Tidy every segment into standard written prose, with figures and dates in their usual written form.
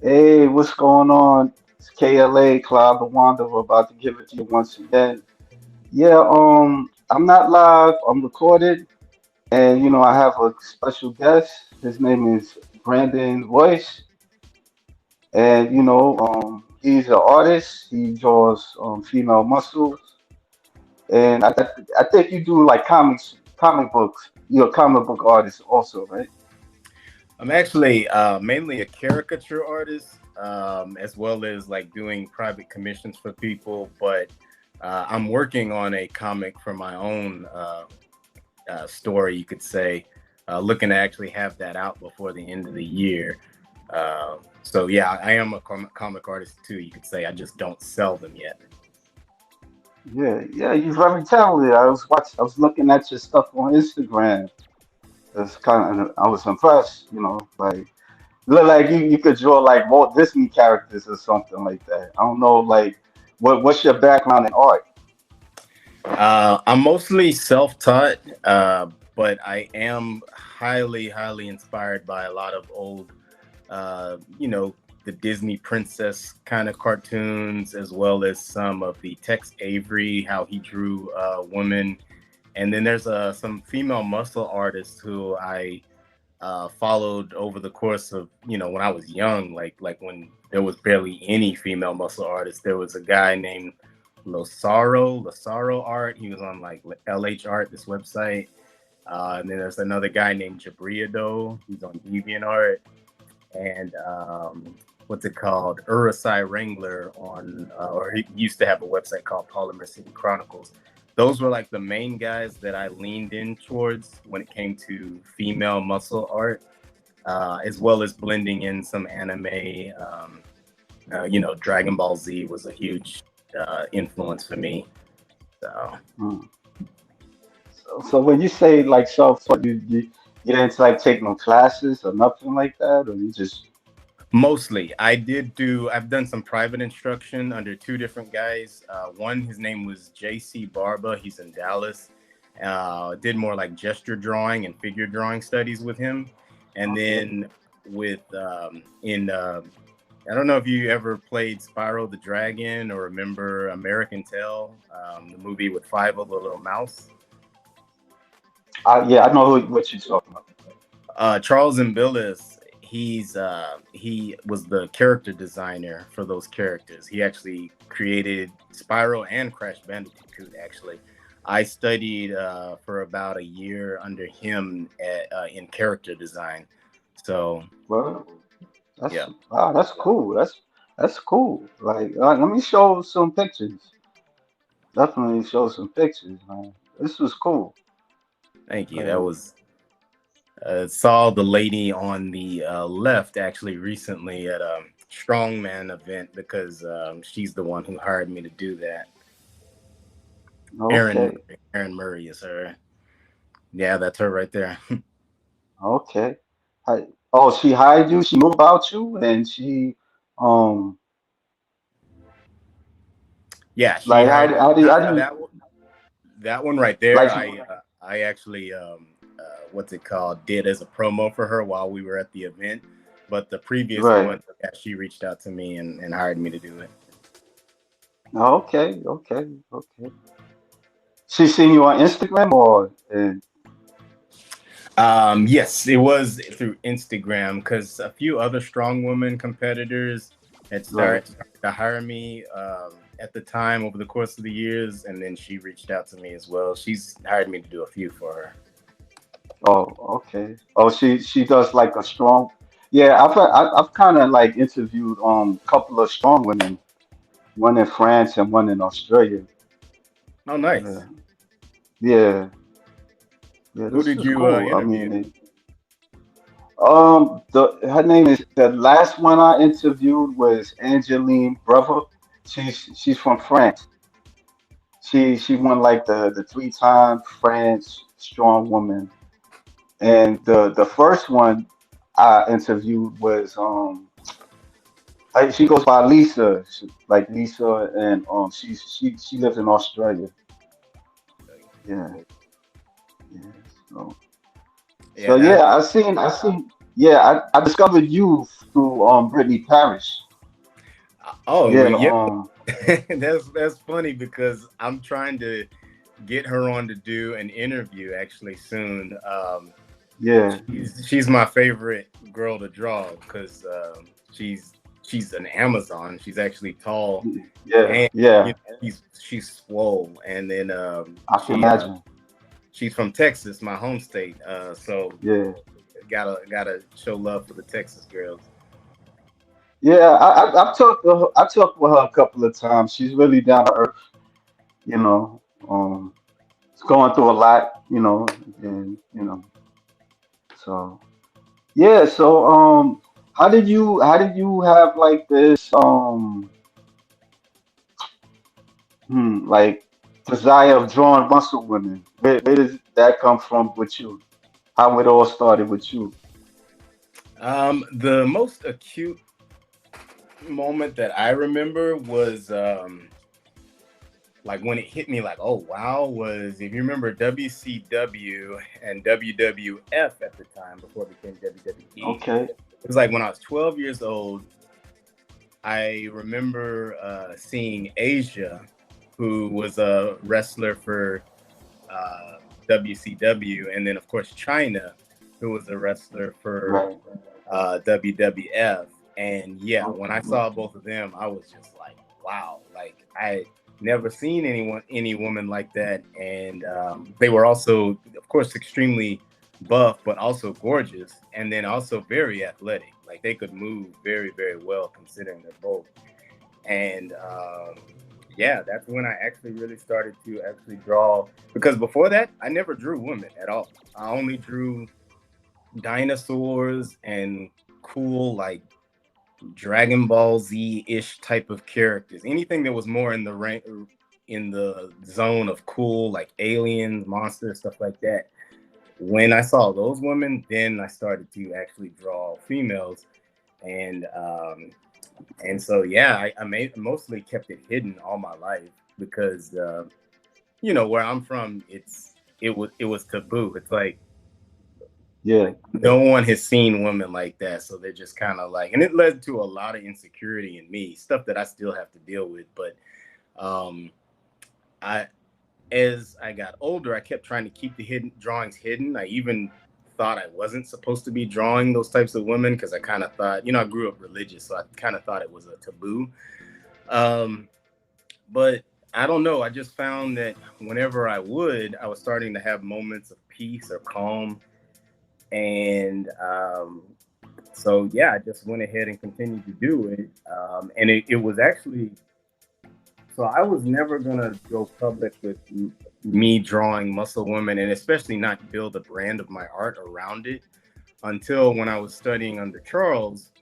Hey, what's going on? It's KLA, Cloud the Wanderer, about to give it to you once again. Yeah, I'm not live, I'm recorded, and I have a special guest. His name is Brandon Royce, and he's an artist. He draws female muscles, and I think you do like comic books. You're a comic book artist also, right? I'm actually mainly a caricature artist, as well as like doing private commissions for people. But I'm working on a comic for my own story, you could say. Looking to actually have that out before the end of the year. So yeah, I am a comic artist too. You could say I just don't sell them yet. Yeah, you're very talented. I was looking at your stuff on Instagram. I was impressed, like look like you could draw like Walt Disney characters or something like that. I don't know, like what's your background in art? I'm mostly self-taught, but I am highly inspired by a lot of old, the Disney princess kind of cartoons, as well as some of the Tex Avery, how he drew women. And then there's some female muscle artists who I followed over the course of, when I was young, like when there was barely any female muscle artists. There was a guy named Losaro Art. He was on like LH Art, this website. And then there's another guy named Jabriado. He's on DeviantArt. And what's it called? Urusai Wrangler on, or he used to have a website called Polymer City Chronicles. Those were like the main guys that I leaned in towards when it came to female muscle art, as well as blending in some anime. Dragon Ball Z was a huge influence for me. So Hmm. So when you say like self-taught, you didn't like take no classes or nothing like that, or you just mostly, I've done some private instruction under two different guys. One, his name was JC Barba. He's in Dallas. Did more like gesture drawing and figure drawing studies with him. And okay, then with I don't know if you ever played Spyro the Dragon or remember American Tail, the movie with Five of the Little Mouse. yeah, I know what you're talking about. Charles Imbillis, he was the character designer for those characters. He actually created Spyro and Crash Bandicoot. Actually, I studied for about a year under him in character design. So Well, that's yeah, wow, that's cool. That's cool. Like, let me show some pictures. Definitely show some pictures, man. This was cool. thank you. That Like, was saw the lady on the left actually recently at a strongman event because she's the one who hired me to do that. Aaron okay, Murray. Aaron Murray is her. Yeah, that's her right there. okay. Oh, she hired you. She knew about you, and um, Yeah, she like, hired how do you, that one right there. like, I actually what's it called? Did as a promo for her while we were at the event. But the previous right? one, yeah, she reached out to me and hired me to do it. Okay. She seen you on Instagram or, Yes, it was through Instagram because a few other strong women competitors had right? started to hire me at the time over the course of the years, and then she reached out to me as well. She's hired me to do a few for her. Oh, okay. Oh, she does like a strong. Yeah, I've kind of like interviewed couple of strong women, one in France and one in Australia. Oh, nice. Yeah, yeah, yeah. Who This did is you cool. I interview? mean, the her name is the last one I interviewed was Angeline Brother. She's from France. She won like the three-time France strong woman, and the first one I interviewed was she goes by Lisa, like Lisa, and she lives in Australia. Yeah, yeah. So Yeah, that yeah, I seen. yeah, I discovered you through Brittany Parish. Oh Yeah, yeah, that's funny because I'm trying to get her on to do an interview actually soon. yeah, She's my favorite girl to draw because she's she's an Amazon. She's actually tall, yeah, and you yeah. know, she's swole. And then I can imagine. she's from Texas, my home state. So Yeah, gotta show love for the Texas girls. yeah. I talked with her a couple of times. She's really down to earth. You know, it's going through a lot. And so yeah. So how did you have like this like desire of drawing muscle women? Where does that come from with you? How it all started with you? The most acute moment that I remember was like when it hit me like, oh wow, was if you remember WCW and WWF at the time before it became WWE. Okay. It was like when I was 12 years old, I remember seeing Asia, who was a wrestler for WCW, and then of course China, who was a wrestler for Right. WWF. And yeah, when I Okay. saw both of them, I was just like, wow, like I never seen any woman like that. And they were also, of course, extremely buff, but also gorgeous, and then also very athletic. Like they could move very, very well considering they're both. And yeah, that's when I actually really started to actually draw. Because before that, I never drew women at all. I only drew dinosaurs and cool like Dragon Ball Z ish type of characters. Anything that was more in the rank in the zone of cool, like aliens, monsters, stuff like that. When I saw those women, then I started to actually draw females, and so yeah, mostly kept it hidden all my life because where I'm from, it was taboo. It's Yeah. like no one has seen women like that, so they're just kind of like, and it led to a lot of insecurity in me, stuff that I still have to deal with. But um, I, as I got older, I kept trying to keep the hidden drawings hidden. I even thought I wasn't supposed to be drawing those types of women because I kind of thought, I grew up religious, so I kind of thought it was a taboo. Um, but I don't know. I just found that whenever I was starting to have moments of peace or calm, and so yeah, I just went ahead and continued to do it. And it was actually, so I was never gonna go public with me drawing muscle women, and especially not build a brand of my art around it until when I was studying under Charles.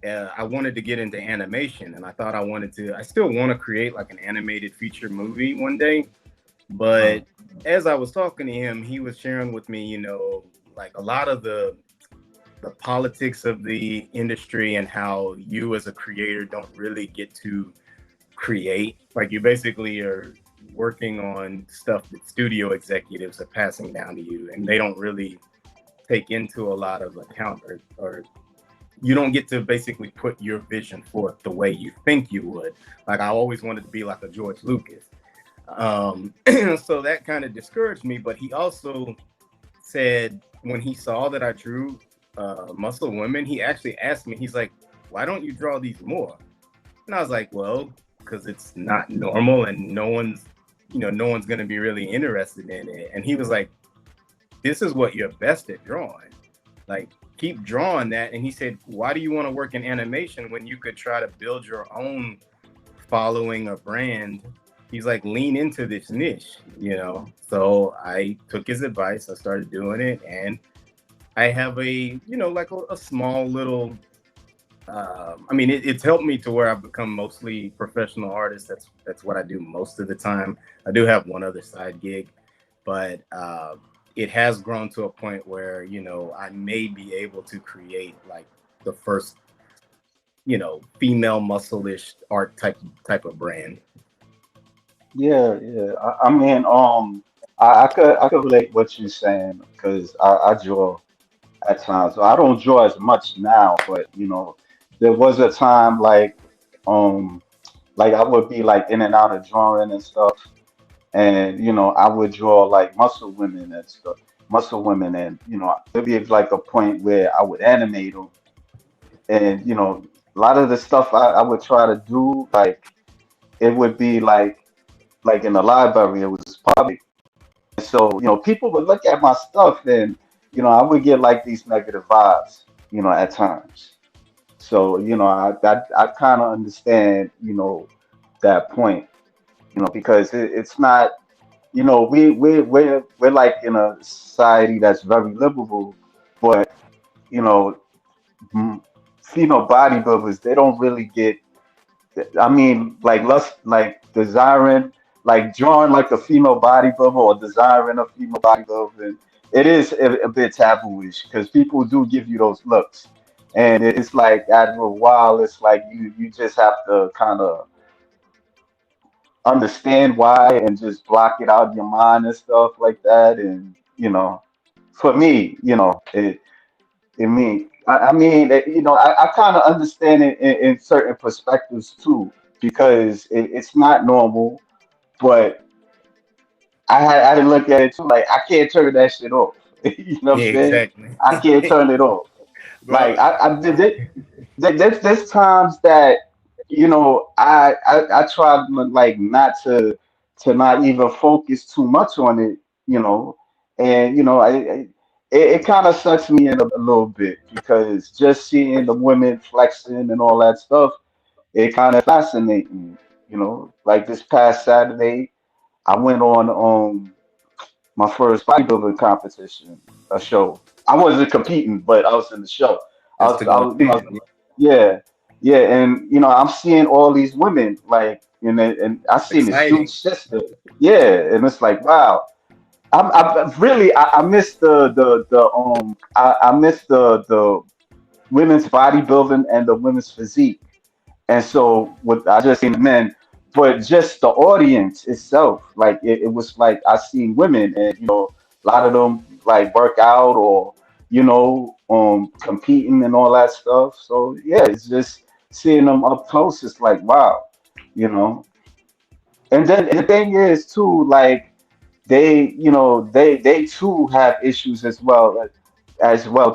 I wanted to get into animation, and I thought I still want to create like an animated feature movie one day. Right. But as I was talking to him, he was sharing with me, like a lot of the politics of the industry and how you as a creator don't really get to create. Like you basically are working on stuff that studio executives are passing down to you, and they don't really take into a lot of account, or you don't get to basically put your vision forth the way you think you would. Like I always wanted to be like a George Lucas. So that kind of discouraged me. But he also said when he saw that I drew muscle women, he actually asked me, he's like, why don't you draw these more? And I was like, well, because it's not normal and no one's going to be really interested in it. And he was like, this is what you're best at drawing. Like, keep drawing that. And he said, why do you want to work in animation when you could try to build your own following or brand? He's like, lean into this niche. So I took his advice. I started doing it. And I have like a small little, I mean, it's helped me to where I've become mostly professional artist. That's what I do most of the time. I do have one other side gig, but it has grown to a point where I may be able to create like the first female muscle-ish art type of brand. Yeah, yeah. I mean, I could relate what you're saying because I draw. at times. So I don't draw as much now, but there was a time um like I would be like in and out of drawing and stuff, and I would draw like muscle women and stuff, muscle women, and there'd be like a point where I would animate them, and a lot of the stuff I would try to do, like it would be like in the library, it was public, and so people would look at my stuff, and I would get like these negative vibes, at times. So I kind of understand that point, because it's not, we're like in a society that's very liberal, but you know m- female bodybuilders, they don't really get, I mean, like lust, like desiring, like drawing like a female bodybuilder or desiring a female bodybuilder. It is a bit tabooish because people do give you those looks, and it's like after a while, it's like you just have to kind of understand why and just block it out of your mind and stuff like that. And for me, I mean, I kind of understand it in certain perspectives too, because it's not normal. But I had to look at it too, like I can't turn that shit off. You know what I'm Yeah, saying? exactly. I can't turn it off. Bro, Like I did it. There's times that I try like not to not even focus too much on it, and it kind of sucks me in a little bit because just seeing the women flexing and all that stuff, it kind of fascinates me, Like this past Saturday, I went on my first bodybuilding competition, a show. I wasn't competing, but I was in the show. just to I go was, in. yeah, yeah, and I'm seeing all these women like, and I seen this huge Exciting. sister, yeah, and it's like, wow. I miss I miss the women's bodybuilding and the women's physique, and so what I just seen the men, but just the audience itself, like it was like I seen women, and a lot of them like work out or competing and all that stuff. So yeah, it's just seeing them up close. It's like wow, you know. And then the thing is too, like they too have issues as well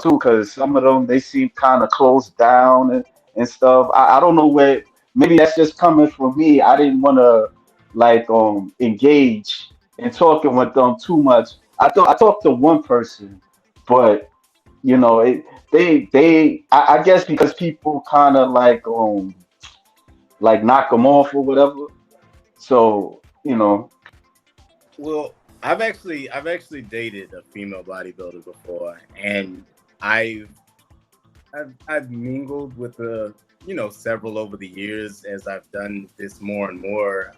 too, because some of them they seem kind of closed down and stuff. I don't know where, maybe that's just coming from me. I didn't want to like engage in talking with them too much. I talked to one person, but I guess because people kind of like knock them off or whatever. So Well, I've actually dated a female bodybuilder before, and I've I've mingled with several over the years as I've done this more and more.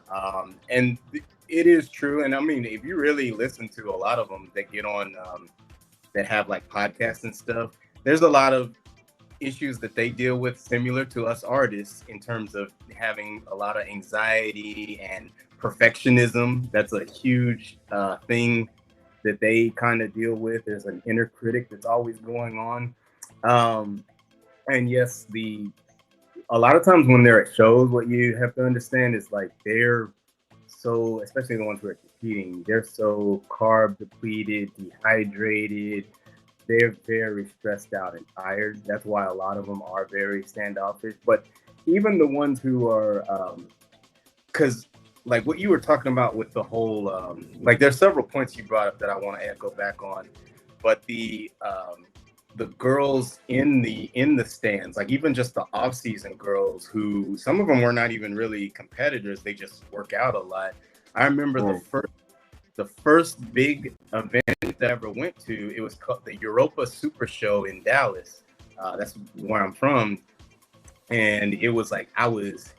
And it is true. And I mean, if you really listen to a lot of them that get on, that have like podcasts and stuff, there's a lot of issues that they deal with similar to us artists in terms of having a lot of anxiety and perfectionism. That's a huge thing that they kind of deal with. There's an inner critic that's always going on. Um, and yes, the a lot of times when they're at shows, what you have to understand is like they're so, especially the ones who are competing, they're so carb depleted, dehydrated. They're very stressed out and tired. That's why a lot of them are very standoffish. But even the ones who are, because like what you were talking about with the whole, like there's several points you brought up that I want to echo back on, but the girls in the stands, like even just the off season girls, who some of them were not even really competitors, they just work out a lot. I remember right. the first big event that I ever went to. It was called the Europa Super Show in Dallas. That's where I'm from, and it was like I was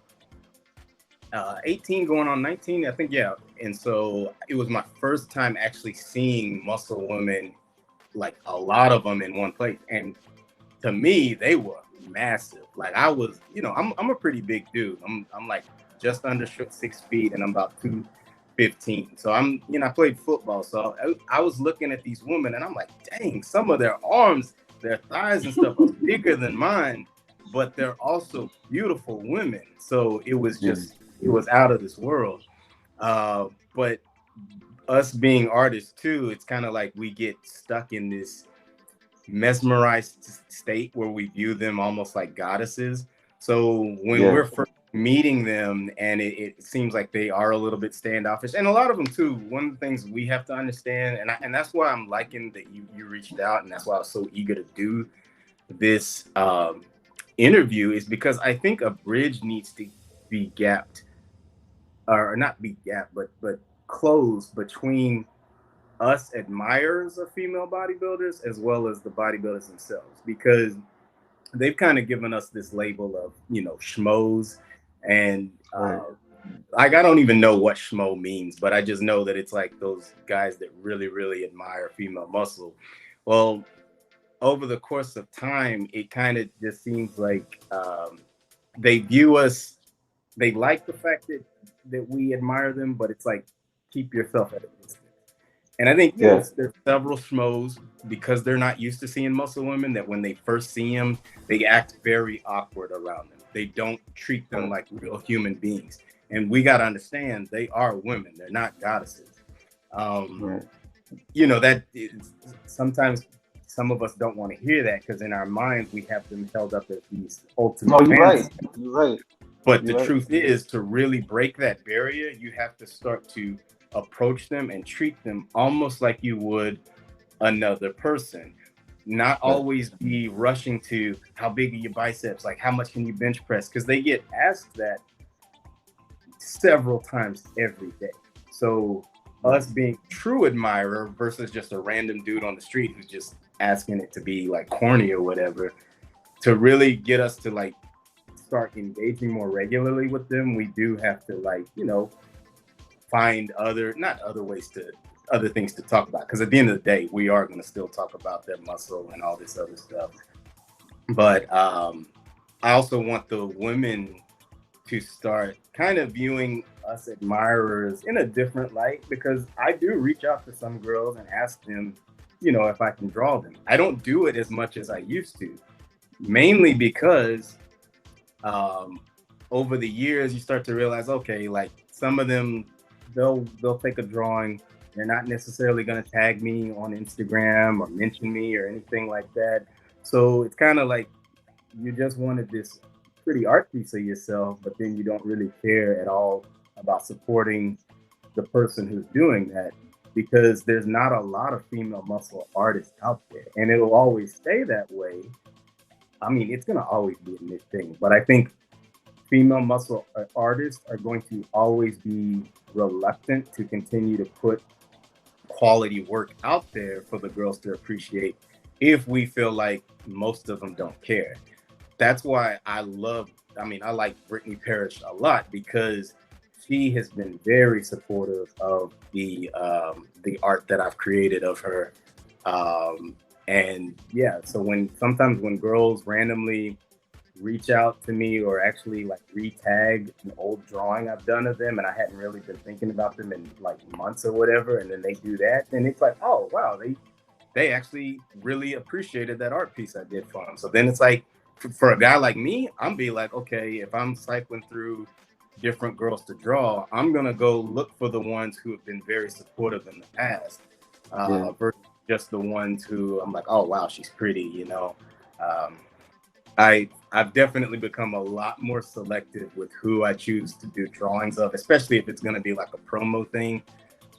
18 going on 19, I think, yeah. And so it was my first time actually seeing muscle women, like a lot of them in one place. And to me, they were massive. Like I was, I'm a pretty big dude. I'm like just under 6 feet, and I'm about 215. So I played football. So I was looking at these women, and I'm like, dang, some of their arms. their thighs and stuff are bigger than mine, but they're also beautiful women. So it was Yeah. just, it was out of this world. But us being artists too, it's kind of like we get stuck in this mesmerized state where we view them almost like goddesses. So when Yeah. we're first meeting them and it seems like they are a little bit standoffish, and a lot of them too, one of the things we have to understand, and that's why I'm liking that you reached out, and that's why I was so eager to do this interview, is because I think a bridge needs to be gapped, or not be gapped, but closed between us admirers of female bodybuilders as well as the bodybuilders themselves, because they've kind of given us this label of, you know, schmoes, and Right. like I don't even know what schmo means, but I just know that it's like those guys that really really admire female muscle. Well, over the course of time, it kind of just seems like they view us, they like the fact that we admire them, but it's like, keep yourself at a distance. And I think, you know, Yeah. there's several schmoes, because they're not used to seeing muscle women, that when they first see them, they act very awkward around them. They don't treat them Right. like real human beings. And we got to understand, they are women. They're not goddesses. Um, Right. you know, that is, sometimes some of us don't want to hear that, because in our minds, we have them held up as these No, ultimate you're right. fantasies. You're right. But the You're right. truth is, to really break that barrier, you have to start to approach them and treat them almost like you would another person. Not Right. always be rushing to, how big are your biceps? Like, how much can you bench press? Because they get asked that several times every day. So, Right. us being true admirer versus just a random dude on the street who's just asking it to be like corny or whatever, to really get us to like start engaging more regularly with them, we do have to, like, you know, find other, not other ways to, other things to talk about, because at the end of the day we are going to still talk about their muscle and all this other stuff. But I also want the women to start kind of viewing us admirers in a different light, because I do reach out to some girls and ask them, you know, if I can draw them. I don't do it as much as I used to, mainly because um, over the years you start to realize, okay, like some of them, they'll take a drawing, they're not necessarily going to tag me on Instagram or mention me or anything like that. So it's kind of like, you just wanted this pretty art piece of yourself, but then you don't really care at all about supporting the person who's doing that, because there's not a lot of female muscle artists out there, and it'll always stay that way. I mean, it's going to always be a niche thing, but I think female muscle artists are going to always be reluctant to continue to put quality work out there for the girls to appreciate, if we feel like most of them don't care. That's why I mean, I like Brittany Parrish a lot, because she has been very supportive of the art that I've created of her. And yeah, so when sometimes when girls randomly reach out to me, or actually like retag an old drawing I've done of them, and I hadn't really been thinking about them in like months or whatever, and then they do that, then it's like, oh wow, they actually really appreciated that art piece I did for them. So then it's like, for a guy like me, I'm be like, okay, if I'm cycling through different girls to draw, I'm gonna go look for the ones who have been very supportive in the past, Yeah. versus just the ones who I'm like, oh wow, she's pretty, you know. Um, I've definitely become a lot more selective with who I choose to do drawings of, especially if it's going to be like a promo thing.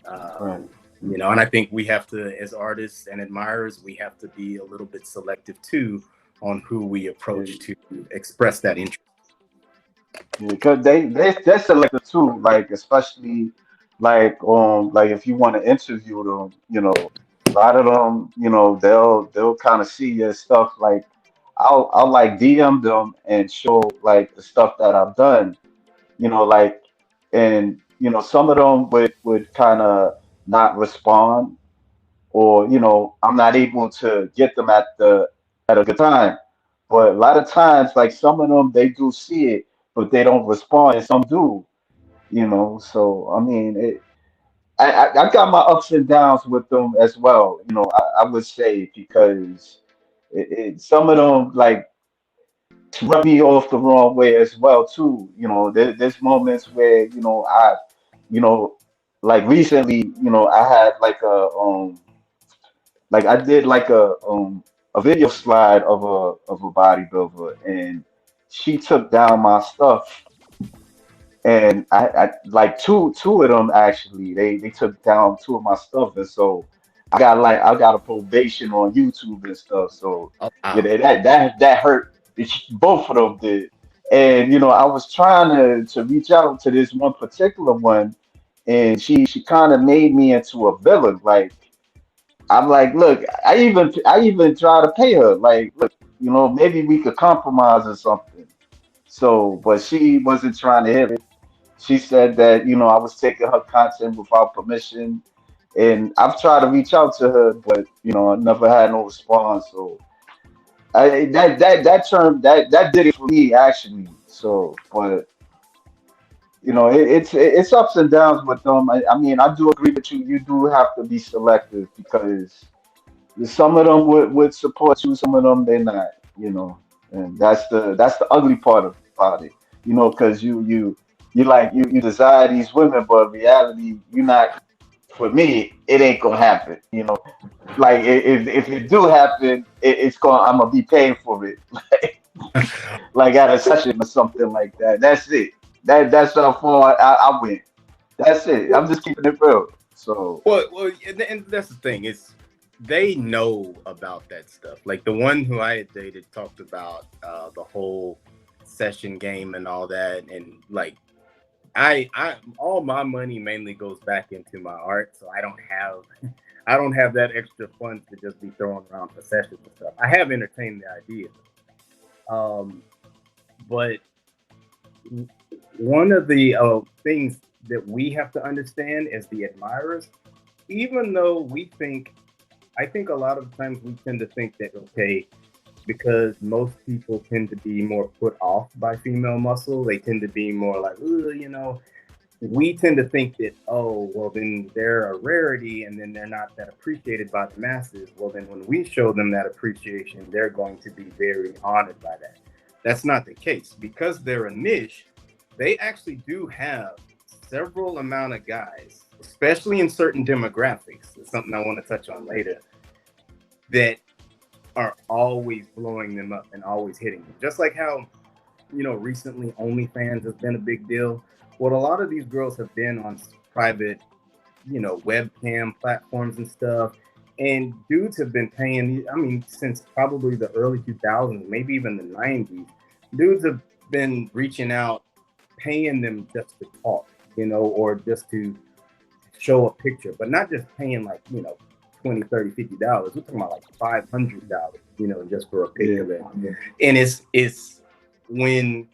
Right. You know, and I think we have to, as artists and admirers, we have to be a little bit selective too on who we Yeah. approach to express that interest. Yeah. Because they're selective too. Like especially like if you want to interview them, a lot of them, they'll kind of see your stuff. Like I'll like DM them and show like the stuff that I've done. Like, and some of them would kind of not respond, or I'm not able to get them at a good time. But a lot of times, like some of them, they do see it, but they don't respond, and some do. So I mean, I got my ups and downs with them as well. I would say, because some of them like rub me off the wrong way as well too. There's moments where you know, like recently, I had like I did like a video slide of a bodybuilder, and she took down my stuff, and I like two of them actually they took down two of my stuff, and so I got a probation on YouTube and stuff. So Oh yeah, wow. that hurt. Both of them did, and I was trying to reach out to this one particular one, and she kind of made me into a villain. Like I'm like, look, I even try to pay her. Like, look, maybe we could compromise or something. So, but she wasn't trying to hear it. She said that, I was taking her content without permission. And I've tried to reach out to her, but I never had no response. So that did it for me actually. So, but it's ups and downs with them. I mean, I do agree with you. You do have to be selective because some of them would support you, some of them they're not. And that's the ugly part about it. Because you desire these women, but in reality, you're not. For me, it ain't gonna happen. Like if it do happen, it's gonna I'm gonna be paying for it, like at a session or something like that. That's it. That's how far I went. That's it. I'm just keeping it real. So And that's the thing is they know about that stuff. Like the one who I had dated talked about the whole session game and all that, and like I all my money mainly goes back into my art, so I don't have that extra funds to just be throwing around for sessions and stuff. I have entertained the idea, um, but one of the things that we have to understand as the admirers, even though I think a lot of times we tend to think that, okay, because most people tend to be more put off by female muscle, they tend to be more like, "Ooh," we tend to think that, oh, well, then they're a rarity and then they're not that appreciated by the masses. Well, then when we show them that appreciation, they're going to be very honored by that. That's not the case. Because they're a niche, they actually do have several amount of guys, especially in certain demographics. It's something I want to touch on later, that are always blowing them up and always hitting them. Just like how, recently OnlyFans has been a big deal. Well, a lot of these girls have been on private, webcam platforms and stuff. And dudes have been paying, I mean, since probably the early 2000s, maybe even the 90s, dudes have been reaching out, paying them just to talk, or just to show a picture, but not just paying like, 20, 30, $50. We're talking about like $500, just for a picture yeah, of it. And it's when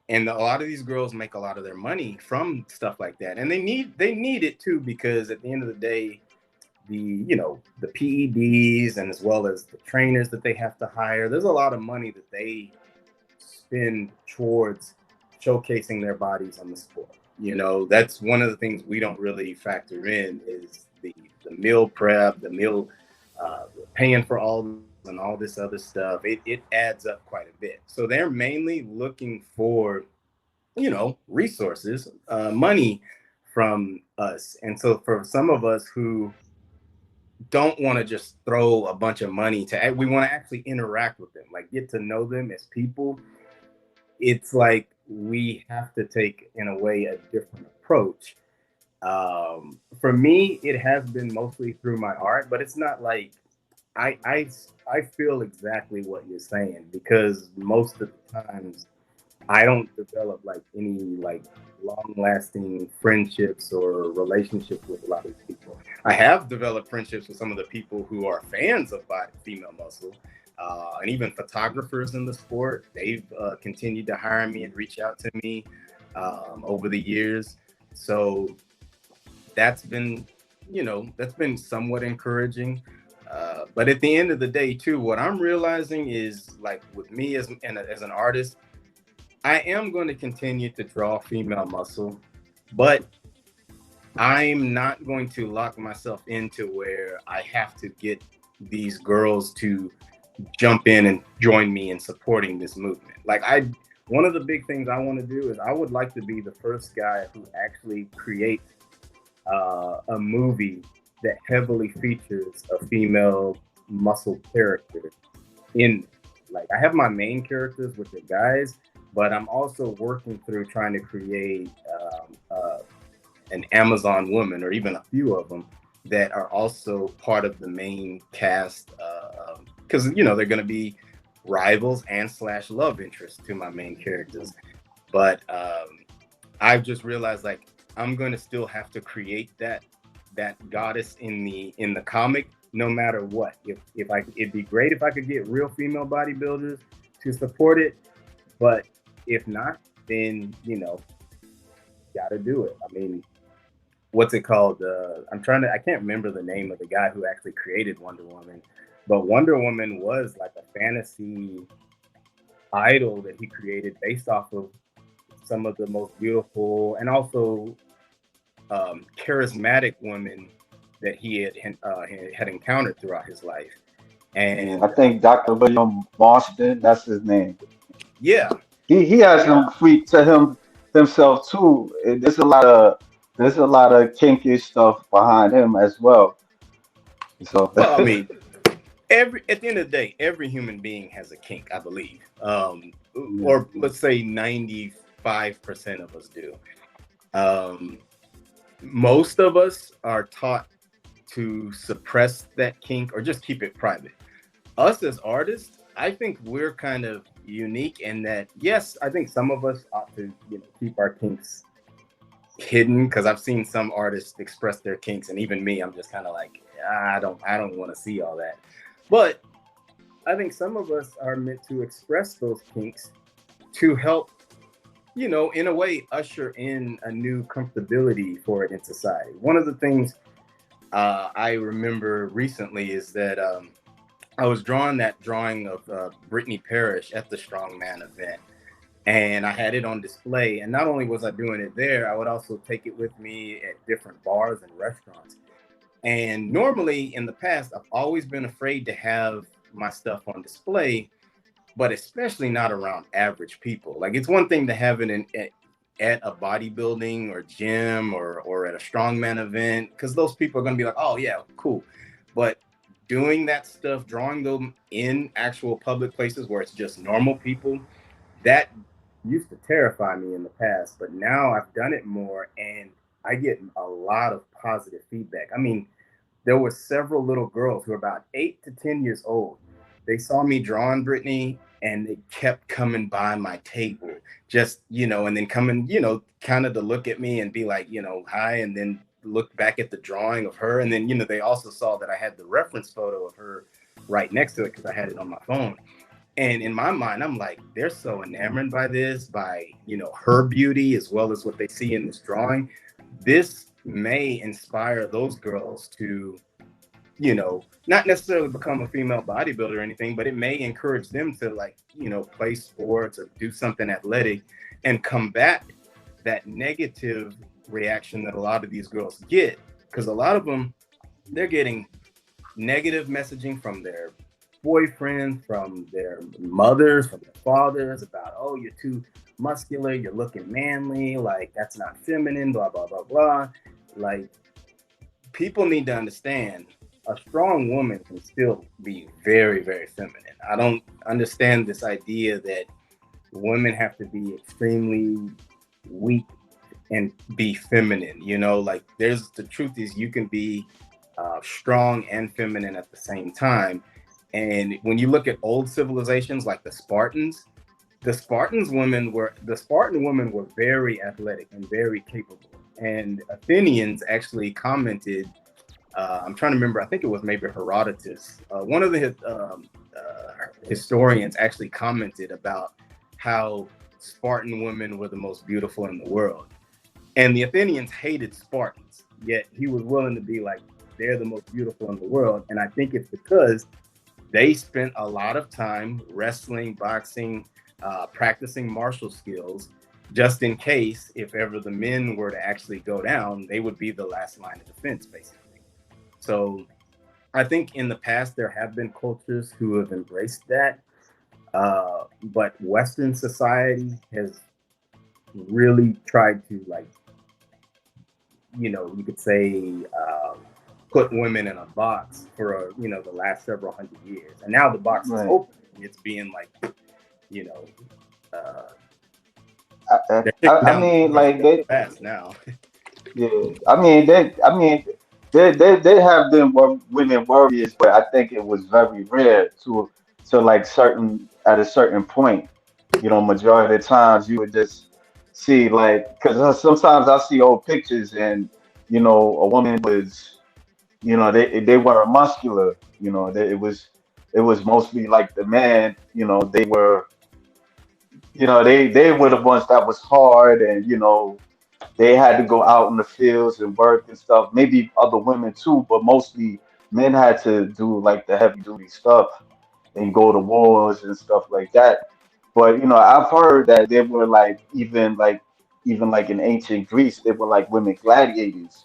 and a lot of these girls make a lot of their money from stuff like that, and they need it too, because at the end of the day, the PEDs and as well as the trainers that they have to hire, there's a lot of money that they spend towards showcasing their bodies on the sport. That's one of the things we don't really factor in is the meal prep, the meal paying for all and all this other stuff. It adds up quite a bit. So they're mainly looking for resources, money from us. And so for some of us who don't want to just throw a bunch of money we want to actually interact with them, like get to know them as people. It's like we have to take, in a way, a different approach. For me, it has been mostly through my art, but it's not like I feel exactly what you're saying, because most of the times I don't develop like any like long lasting friendships or relationships with a lot of people. I have developed friendships with some of the people who are fans of female muscle, and even photographers in the sport. They've continued to hire me and reach out to me over the years. So that's been, that's been somewhat encouraging. But at the end of the day, too, what I'm realizing is, like with me as an artist, I am going to continue to draw female muscle, but I'm not going to lock myself into where I have to get these girls to jump in and join me in supporting this movement. Like one of the big things I want to do is I would like to be the first guy who actually creates a movie that heavily features a female muscle character in. Like, I have my main characters, which are guys, but I'm also working through trying to create an Amazon woman, or even a few of them, that are also part of the main cast, because they're going to be rivals and slash love interest to my main characters. But I've just realized, like, I'm going to still have to create that goddess in the comic, no matter what. If it'd be great if I could get real female bodybuilders to support it, but if not, then gotta do it. I mean, what's it called? I can't remember the name of the guy who actually created Wonder Woman, but Wonder Woman was like a fantasy idol that he created based off of some of the most beautiful and also charismatic women that he had encountered throughout his life. And I think Dr. William Marston, that's his name. yeah, He has some freak to himself too. There's a lot of kinky stuff behind him as well. So well, I mean, at the end of the day, every human being has a kink, I believe, or let's say 95% of us do. Most of us are taught to suppress that kink or just keep it private. Us as artists, I think we're kind of unique in that, yes, I think some of us ought to keep our kinks hidden, because I've seen some artists express their kinks, and even me, I'm just kind of like, I don't want to see all that. But I think some of us are meant to express those kinks to help, in a way, usher in a new comfortability for it in society. One of the things I remember recently is that I was drawing that drawing of Brittany Parrish at the Strongman event, and I had it on display. And not only was I doing it there, I would also take it with me at different bars and restaurants. And normally in the past, I've always been afraid to have my stuff on display, but especially not around average people. Like, it's one thing to have it at a bodybuilding or gym or at a strongman event, because those people are going to be like, oh yeah, cool. But doing that stuff, drawing them in actual public places where it's just normal people, that used to terrify me in the past. But now I've done it more, and I get a lot of positive feedback. I mean, there were several little girls who were about 8 to 10 years old. They saw me drawing Brittany, and they kept coming by my table, just, and then coming, kind of to look at me and be like, hi, and then look back at the drawing of her. And then, they also saw that I had the reference photo of her right next to it because I had it on my phone. And in my mind, I'm like, they're so enamored by this, by, her beauty, as well as what they see in this drawing. This may inspire those girls to, not necessarily become a female bodybuilder or anything, but it may encourage them to, like, play sports or do something athletic and combat that negative reaction that a lot of these girls get. Because a lot of them, they're getting negative messaging from their boyfriends, from their mothers, from their fathers about, oh, you're too muscular, you're looking manly, like, that's not feminine, blah, blah, blah, blah. Like, people need to understand a strong woman can still be very, very feminine. I don't understand this idea that women have to be extremely weak and be feminine. Like, the truth is, you can be strong and feminine at the same time. And when you look at old civilizations like the Spartan women were very athletic and very capable. And Athenians actually commented, I'm trying to remember, I think it was maybe Herodotus, one of the historians actually commented about how Spartan women were the most beautiful in the world. And the Athenians hated Spartans, yet he was willing to be like, they're the most beautiful in the world. And I think it's because they spent a lot of time wrestling, boxing, practicing martial skills, just in case if ever the men were to actually go down, they would be the last line of defense, basically. So I think in the past there have been cultures who have embraced that, but Western society has really tried to, like, you could say, put women in a box for the last several hundred years, and now the box is Right. open. It's being like, you know, uh, I, I, they're I kicking I down the mean, doors like real they, fast now. yeah. They have been women warriors, but I think it was very rare to like certain at a certain point. You know, majority of the times you would just see like because sometimes I see old pictures and a woman was they weren't muscular. It was mostly like the man. They were they were the ones that was hard and they had to go out in the fields and work and stuff. Maybe other women too, but mostly men had to do like the heavy duty stuff and go to wars and stuff like that. But I've heard that there were like even like in ancient Greece, there were like women gladiators.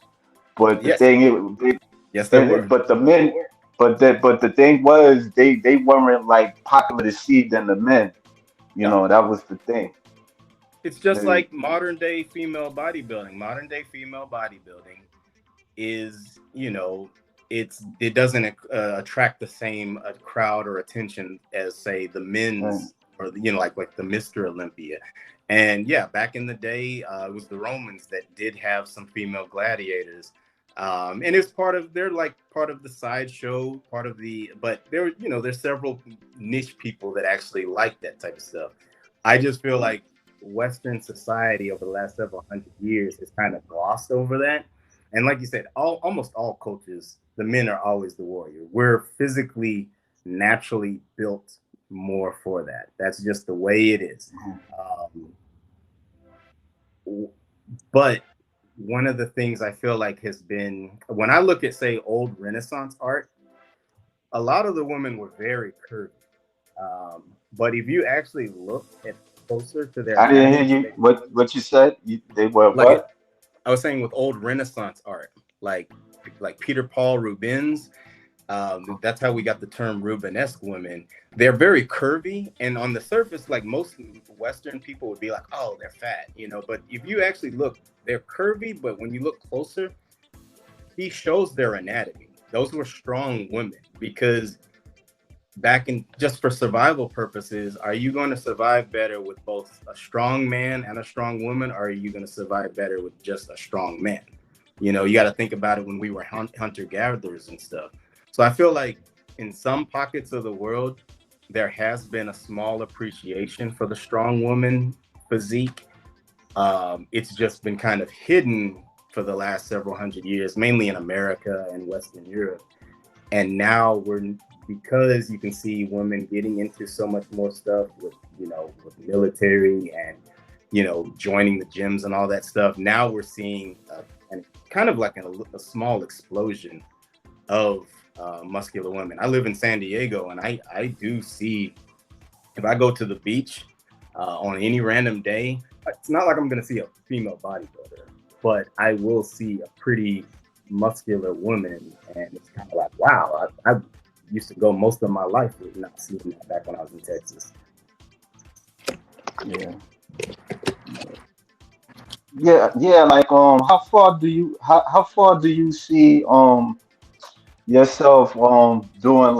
But the Yes, thing yes, there were. but the men, but the thing was they weren't like popular to see than the men. Yeah. That was the thing. It's just They, like modern day female bodybuilding. Modern day female bodybuilding is, it doesn't attract the same crowd or attention as, say, the right, men's, or like the Mr. Olympia. And yeah, back in the day, it was the Romans that did have some female gladiators. And it's they're like part of the sideshow, part of but there's several niche people that actually like that type of stuff. I just feel right, like Western society over the last several hundred years has kind of glossed over that. And like you said, almost all cultures, the men are always the warrior. We're physically, naturally built more for that. That's just the way it is. Um, but one of the things I feel like has been, when I look at, say, old Renaissance art, a lot of the women were very curvy. But if you actually look at closer to their I didn't hear anatomy, you. What you said? They were like what? I was saying, with old Renaissance art, like Peter Paul Rubens, that's how we got the term Rubenesque women. They're very curvy, and on the surface, like most Western people would be like, "Oh, they're fat," But if you actually look, they're curvy. But when you look closer, he shows their anatomy. Those were strong women, because back in, just for survival purposes, are you going to survive better with both a strong man and a strong woman, or are you going to survive better with just a strong man? You got to think about it when we were hunter gatherers and stuff. So I feel like in some pockets of the world, there has been a small appreciation for the strong woman physique. It's just been kind of hidden for the last several hundred years, mainly in America and Western Europe. And now because you can see women getting into so much more stuff with military and joining the gyms and all that stuff. Now we're seeing kind of like a small explosion of muscular women. I live in San Diego, and I do see, if I go to the beach on any random day, it's not like I'm going to see a female bodybuilder, but I will see a pretty muscular woman, and it's kind of like, wow, I used to go most of my life with not seeing that back when I was in Texas. Yeah, yeah. Like how far do you see yourself doing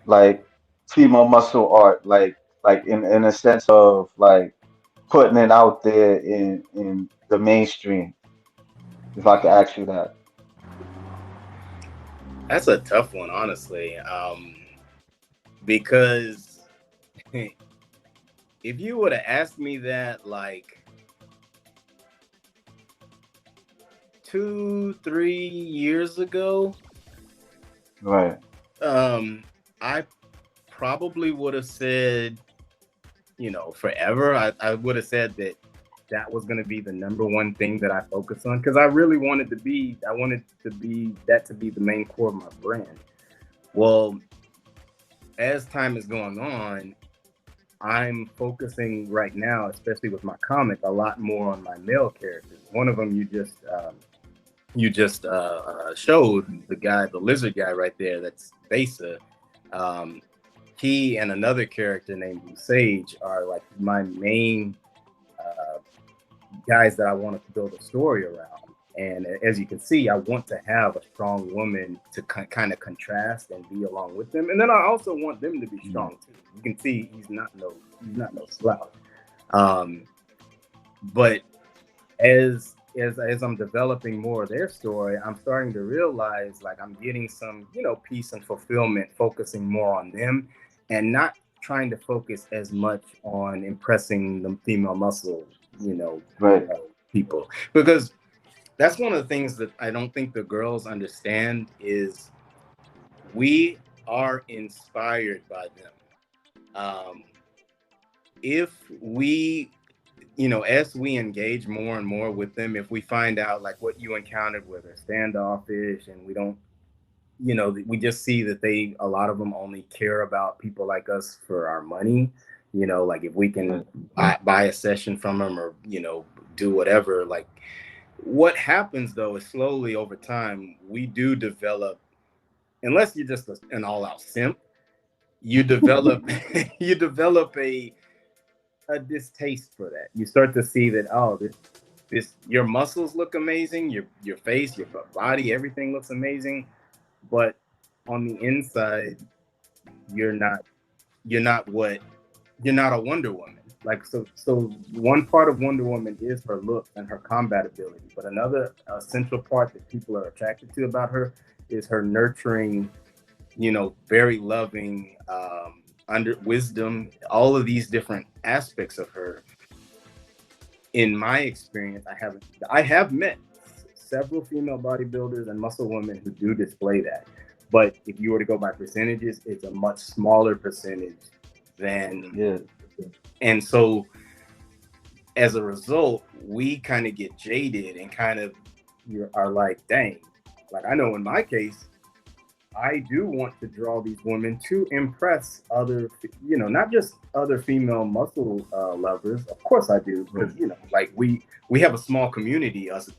like female muscle art like in a sense of like putting it out there in the mainstream? If I could ask you that. That's a tough one, honestly, because if you would have asked me that like 2, 3 years ago, Right. I probably would have said, forever. I would have said that was going to be the number one thing that I focus on, because I really wanted to be the main core of my brand. Well, as time is going on, I'm focusing right now, especially with my comic, a lot more on my male characters. One of them you just you just showed, the guy, the lizard guy right there, that's Besa. Um, he and another character named Sage are like my main uh, guys that I wanted to build a story around. And as you can see, I want to have a strong woman to kind of contrast and be along with them. And then I also want them to be strong too. You can see he's not no slouch. Um, but as I'm developing more of their story, I'm starting to realize like I'm getting some, peace and fulfillment, focusing more on them and not trying to focus as much on impressing the female muscle, you know, Right. people. Because that's one of the things that I don't think the girls understand is we are inspired by them. Um, if we as we engage more and more with them, if we find out like what you encountered where they're standoffish and we don't, we just see that a lot of them only care about people like us for our money, like if we can Right. buy a session from them or, do whatever, like what happens though is slowly over time, we do develop, unless you're just an all out simp, you develop, you develop a distaste for that. You start to see that, oh, this your muscles look amazing, your face, your body, everything looks amazing, but on the inside, you're not you're not what you're not a Wonder Woman. Like so one part of Wonder Woman is her look and her combat ability, but another essential part that people are attracted to about her is her nurturing, very loving, under wisdom, all of these different aspects of her. In my experience, I have met several female bodybuilders and muscle women who do display that. But if you were to go by percentages, it's a much smaller percentage than, Yeah. and so as a result, we kind of get jaded and kind of are like, dang, like I know in my case, I do want to draw these women to impress other, not just other female muscle lovers. Of course, I do because Right. like we have a small community, us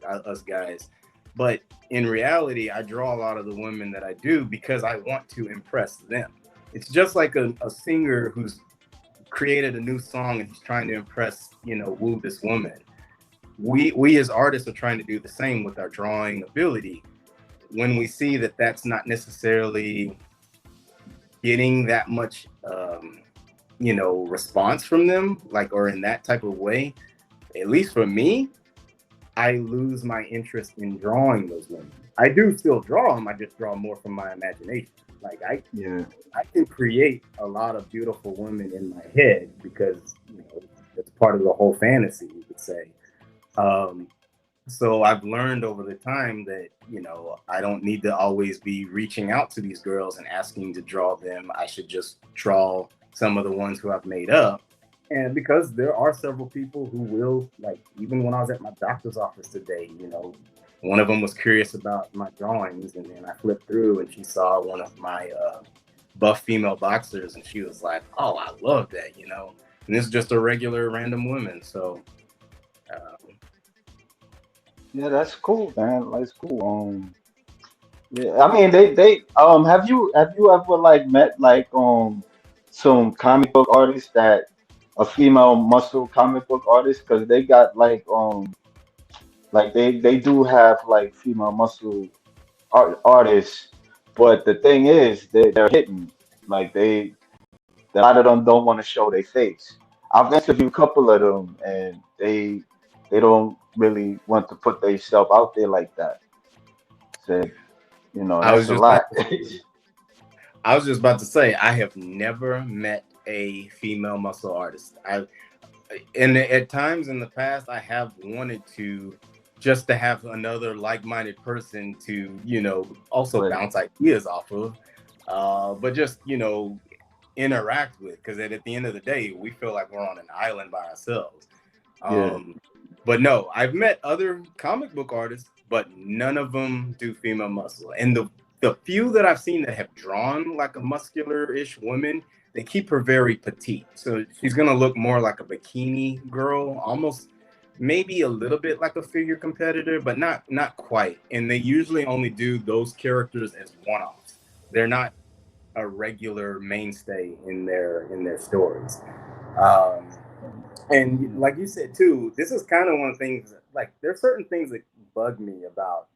guys. But in reality, I draw a lot of the women that I do because I want to impress them. It's just like a singer who's created a new song and he's trying to impress, woo this woman. We as artists are trying to do the same with our drawing ability. When we see that that's not necessarily getting that much response from them, like, or in that type of way, at least for me, I lose my interest in drawing those women. I do still draw them, I just draw more from my imagination. Like Yeah. I can create a lot of beautiful women in my head because it's part of the whole fantasy, you could say. um, so I've learned over the time that, I don't need to always be reaching out to these girls and asking to draw them. I should just draw some of the ones who I've made up. And because there are several people who will, like, even when I was at my doctor's office today, one of them was curious about my drawings. And then I flipped through and she saw one of my buff female boxers. And she was like, oh, I love that, And this is just a regular random woman. So, uh, Yeah, that's cool, man. That's cool. Yeah, I mean, they have you ever like met like some comic book artists that a female muscle comic book artist because they got like they do have like female muscle artists, but the thing is they're hidden. Like a lot of them don't want to show their face. I've interviewed a couple of them, and they don't really want to put themselves out there like that. Said, I was that's a just about lot. I was just about to say I have never met a female muscle artist. And at times in the past I have wanted to, just to have another like-minded person to, also Right. bounce ideas off of, but just, interact with, because at the end of the day we feel like we're on an island by ourselves. Yeah. um but no, I've met other comic book artists, but none of them do female muscle. And the few that I've seen that have drawn like a muscular-ish woman, they keep her very petite. So she's gonna look more like a bikini girl, almost maybe a little bit like a figure competitor, but not quite. And they usually only do those characters as one-offs. They're not a regular mainstay in their stories. Um, and Yeah. like you said too, this is kind of one of the things. Like there's certain things that bug me about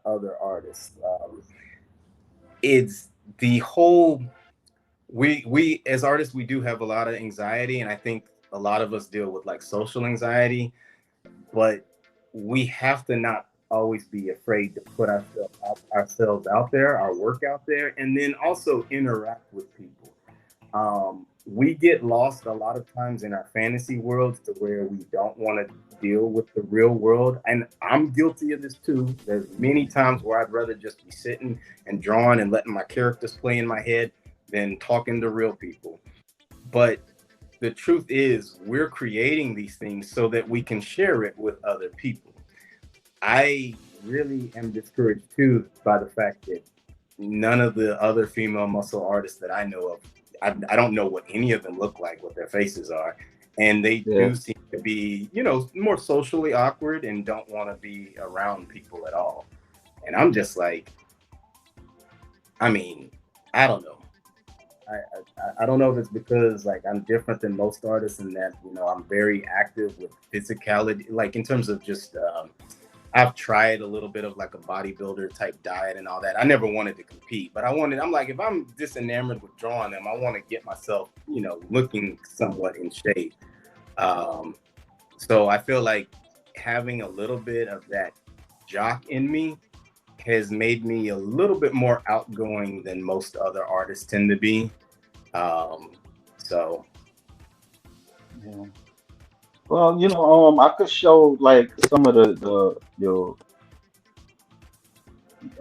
other artists. It's the whole we as artists we do have a lot of anxiety, and I think a lot of us deal with like social anxiety, but we have to not always be afraid to put ourselves out there, our work out there, and then also interact with people. We get lost a lot of times in our fantasy worlds to where we don't want to deal with the real world. And I'm guilty of this too. There's many times where I'd rather just be sitting and drawing and letting my characters play in my head than talking to real people. But the truth is, we're creating these things so that we can share it with other people. I really am discouraged too by the fact that none of the other female muscle artists that I know of, I don't know what any of them look like, what their faces are. And they Yeah. do seem to be, you know, more socially awkward and don't want to be around people at all. And I'm just like, I mean, I don't know. I don't know if it's because like I'm different than most artists in that, you know, I'm very active with physicality, like in terms of just I've tried a little bit of like a bodybuilder type diet and all that. I never wanted to compete, but I'm like, if I'm this enamored with drawing them, I want to get myself, you know, looking somewhat in shape. Um, so I feel like having a little bit of that jock in me has made me a little bit more outgoing than most other artists tend to be. Um, so Yeah. Well, I could show like some of the your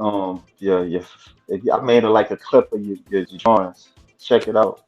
I made like a clip of your drawings. Check it out.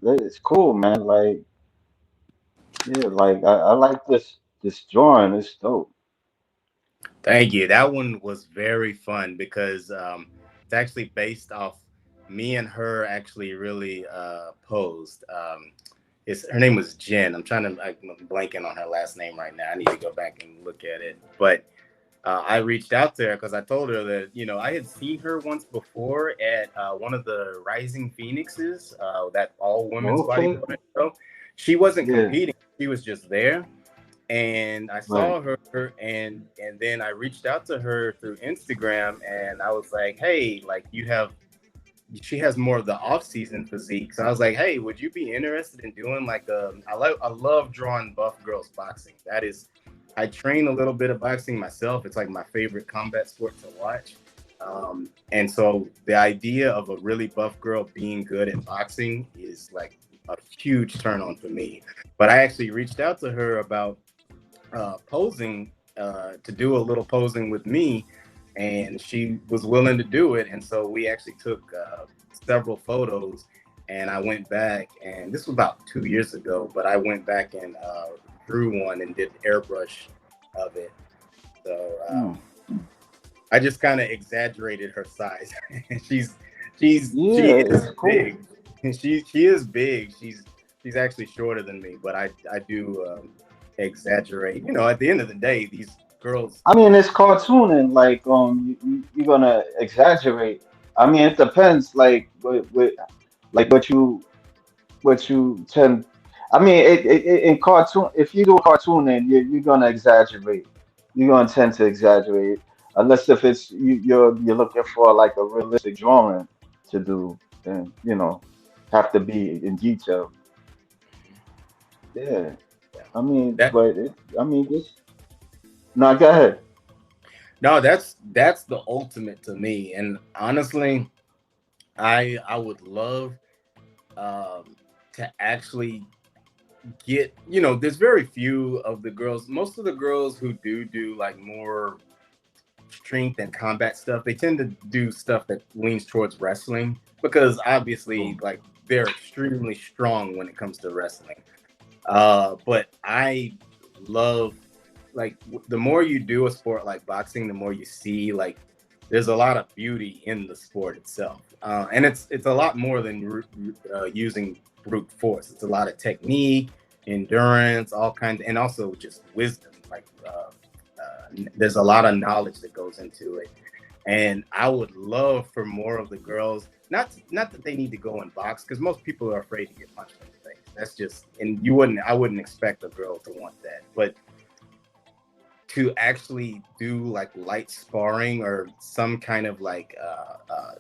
Yeah, it's cool, man. Like, yeah, like I like this drawing. It's dope. thank you. That one was very fun because it's actually based off me and her actually really posed. Her name was Jen. I'm blanking on her last name right now. I need to go back and look at it. But I reached out to her because I told her that, you know, I had seen her once before at one of the Rising Phoenixes, that all women's Okay. bodybuilding show. She wasn't Yeah. competing; she was just there. And I Right. saw her, and then I reached out to her through Instagram, and I was like, "Hey, like she has more of the off-season physique. So I was like, hey, would you be interested in doing like I love drawing buff girls boxing. That is, I train a little bit of boxing myself. It's like my favorite combat sport to watch. And so the idea of a really buff girl being good at boxing is like a huge turn on for me. But I actually reached out to her about posing, to do a little posing with me, and she was willing to do it. And so we actually took several photos, and I went back, and this was about 2 years ago, but I went back and drew one and did airbrush of it. So I just kind of exaggerated her size. She Yeah, is it's cool. big. She is big. She's actually shorter than me, but I do exaggerate. You know, at the end of the day, these girls. I mean, it's cartooning. Like, you're gonna exaggerate. I mean, it depends. Like, like what you tend. I mean, in cartoon, if you do cartooning, you're gonna exaggerate. You're gonna tend to exaggerate, unless if it's you're looking for like a realistic drawing to do, then have to be in detail. Yeah, I mean, That but I mean, this. No, go ahead. no, that's the ultimate to me. And honestly, I would love to actually get, there's very few of the girls, most of the girls who do like more strength and combat stuff, they tend to do stuff that leans towards wrestling, because obviously True. like they're extremely strong when it comes to wrestling. But I love, like, the more you do a sport like boxing, the more you see like there's a lot of beauty in the sport itself, and it's a lot more than using brute force. It's a lot of technique, endurance, all kinds, and also just wisdom. Like, there's a lot of knowledge that goes into it, and I would love for more of the girls. Not that they need to go and box, because most people are afraid to get punched in the face. That's just, and I wouldn't expect a girl to want that, but to actually do like light sparring or some kind of like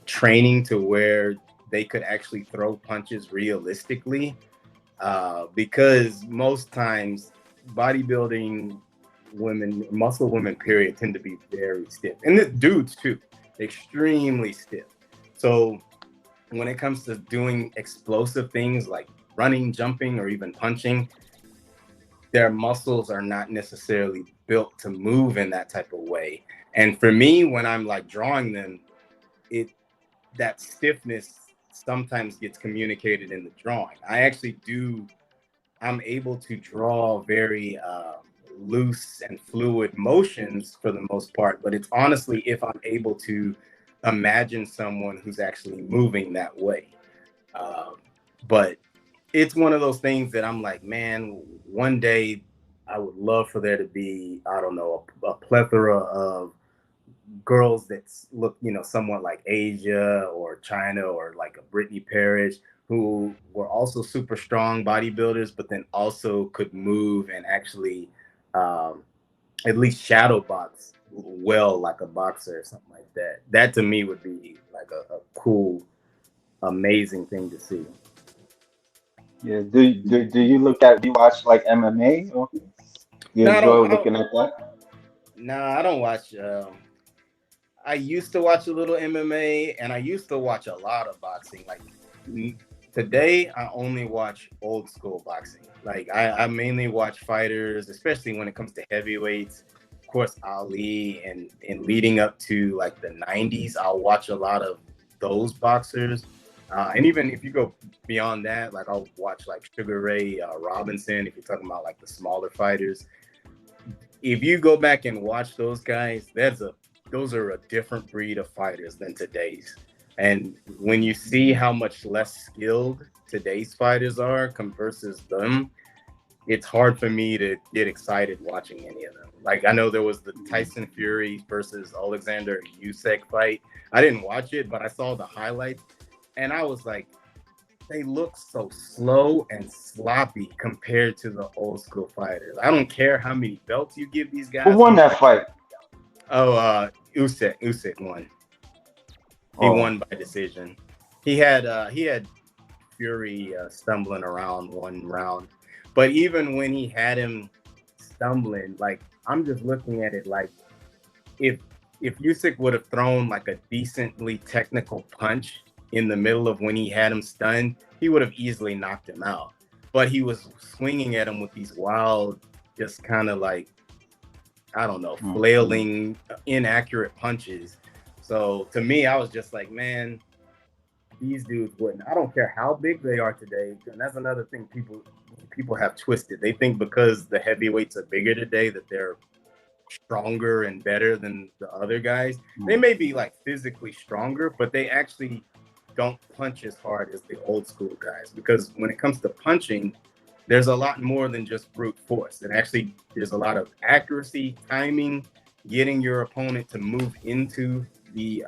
training to where they could actually throw punches realistically, because most times bodybuilding women, muscle women period, tend to be very stiff, and the dudes too, extremely stiff. So when it comes to doing explosive things like running, jumping, or even punching, their muscles are not necessarily built to move in that type of way. And for me, when I'm like drawing them, it that stiffness sometimes gets communicated in the drawing. I'm able to draw very loose and fluid motions for the most part, but it's honestly if I'm able to imagine someone who's actually moving that way. Um, but it's one of those things that I'm like, man, one day I would love for there to be, I don't know, a plethora of girls that look, somewhat like Asia or China or like a Brittany Parrish, who were also super strong bodybuilders, but then also could move and actually um, at least shadow box well like a boxer or something like that. That to me would be like a cool, amazing thing to see. Yeah. Do you watch like MMA, or you No, enjoy I don't. looking at that? No, I don't watch. I used to watch a little MMA, and I used to watch a lot of boxing. Like, today, I only watch old school boxing. Like, I mainly watch fighters, especially when it comes to heavyweights. Of course, Ali, and leading up to like the '90s, I'll watch a lot of those boxers. And even if you go beyond that, like I'll watch like Sugar Ray Robinson. If you're talking about like the smaller fighters, if you go back and watch those guys, those are a different breed of fighters than today's. And when you see how much less skilled today's fighters are versus them, it's hard for me to get excited watching any of them. Like, I know there was the Tyson Fury versus Alexander Usyk fight. I didn't watch it, but I saw the highlights, and I was like, they look so slow and sloppy compared to the old school fighters. I don't care how many belts you give these Who guys. won that fight? Oh, Usyk won. He Oh, won by decision. he had Fury stumbling around one round, but even when he had him stumbling, like I'm just looking at it like if Usyk would have thrown like a decently technical punch in the middle of when he had him stunned, he would have easily knocked him out. But he was swinging at him with these wild, just kind of like, I don't know, flailing, inaccurate punches. So to me, I was just like, man, these dudes wouldn't. I don't care how big they are today, and that's another thing people have twisted. They think because the heavyweights are bigger today that they're stronger and better than the other guys. They may be like physically stronger, but they actually don't punch as hard as the old school guys, because when it comes to punching, there's a lot more than just brute force. And actually, there's a lot of accuracy, timing, getting your opponent to move into the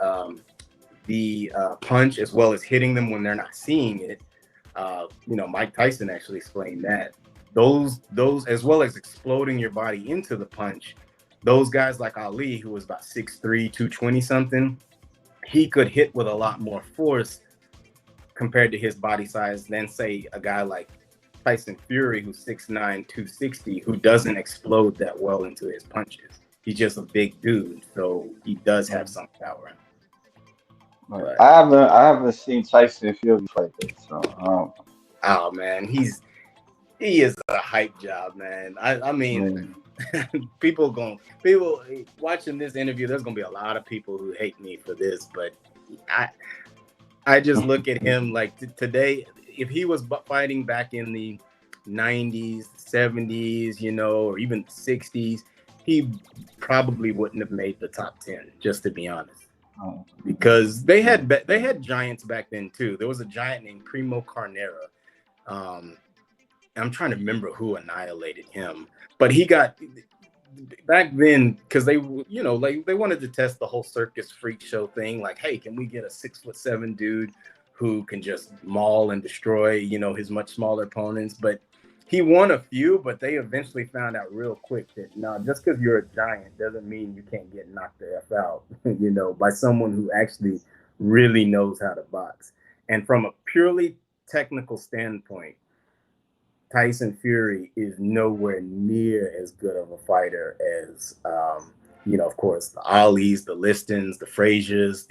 punch, as well as hitting them when they're not seeing it. Mike Tyson actually explained that. Those, as well as exploding your body into the punch, those guys like Ali, who was about 6'3", 220 something, he could hit with a lot more force compared to his body size than, say, a guy like Tyson Fury, who's 6'9", 260, who doesn't explode that well into his punches. He's just a big dude, so he does have some power. But I haven't seen Tyson Fury fight this, so oh man, he is a hype job, man. I mean, people watching this interview, there's gonna be a lot of people who hate me for this, but I just look at him like today, if he was fighting back in the 90s, 70s, or even 60s, he probably wouldn't have made the top 10, just to be honest. Because they had giants back then too. There was a giant named Primo Carnera. I'm trying to remember who annihilated him, but he got back then, because they wanted to test the whole circus freak show thing. Like, hey, can we get a 6'7" dude who can just maul and destroy, his much smaller opponents? But he won a few, but they eventually found out real quick that no, just because you're a giant doesn't mean you can't get knocked the F out, by someone who actually really knows how to box. And from a purely technical standpoint, Tyson Fury is nowhere near as good of a fighter as, of course, the Alis, the Listons, the Fraziers,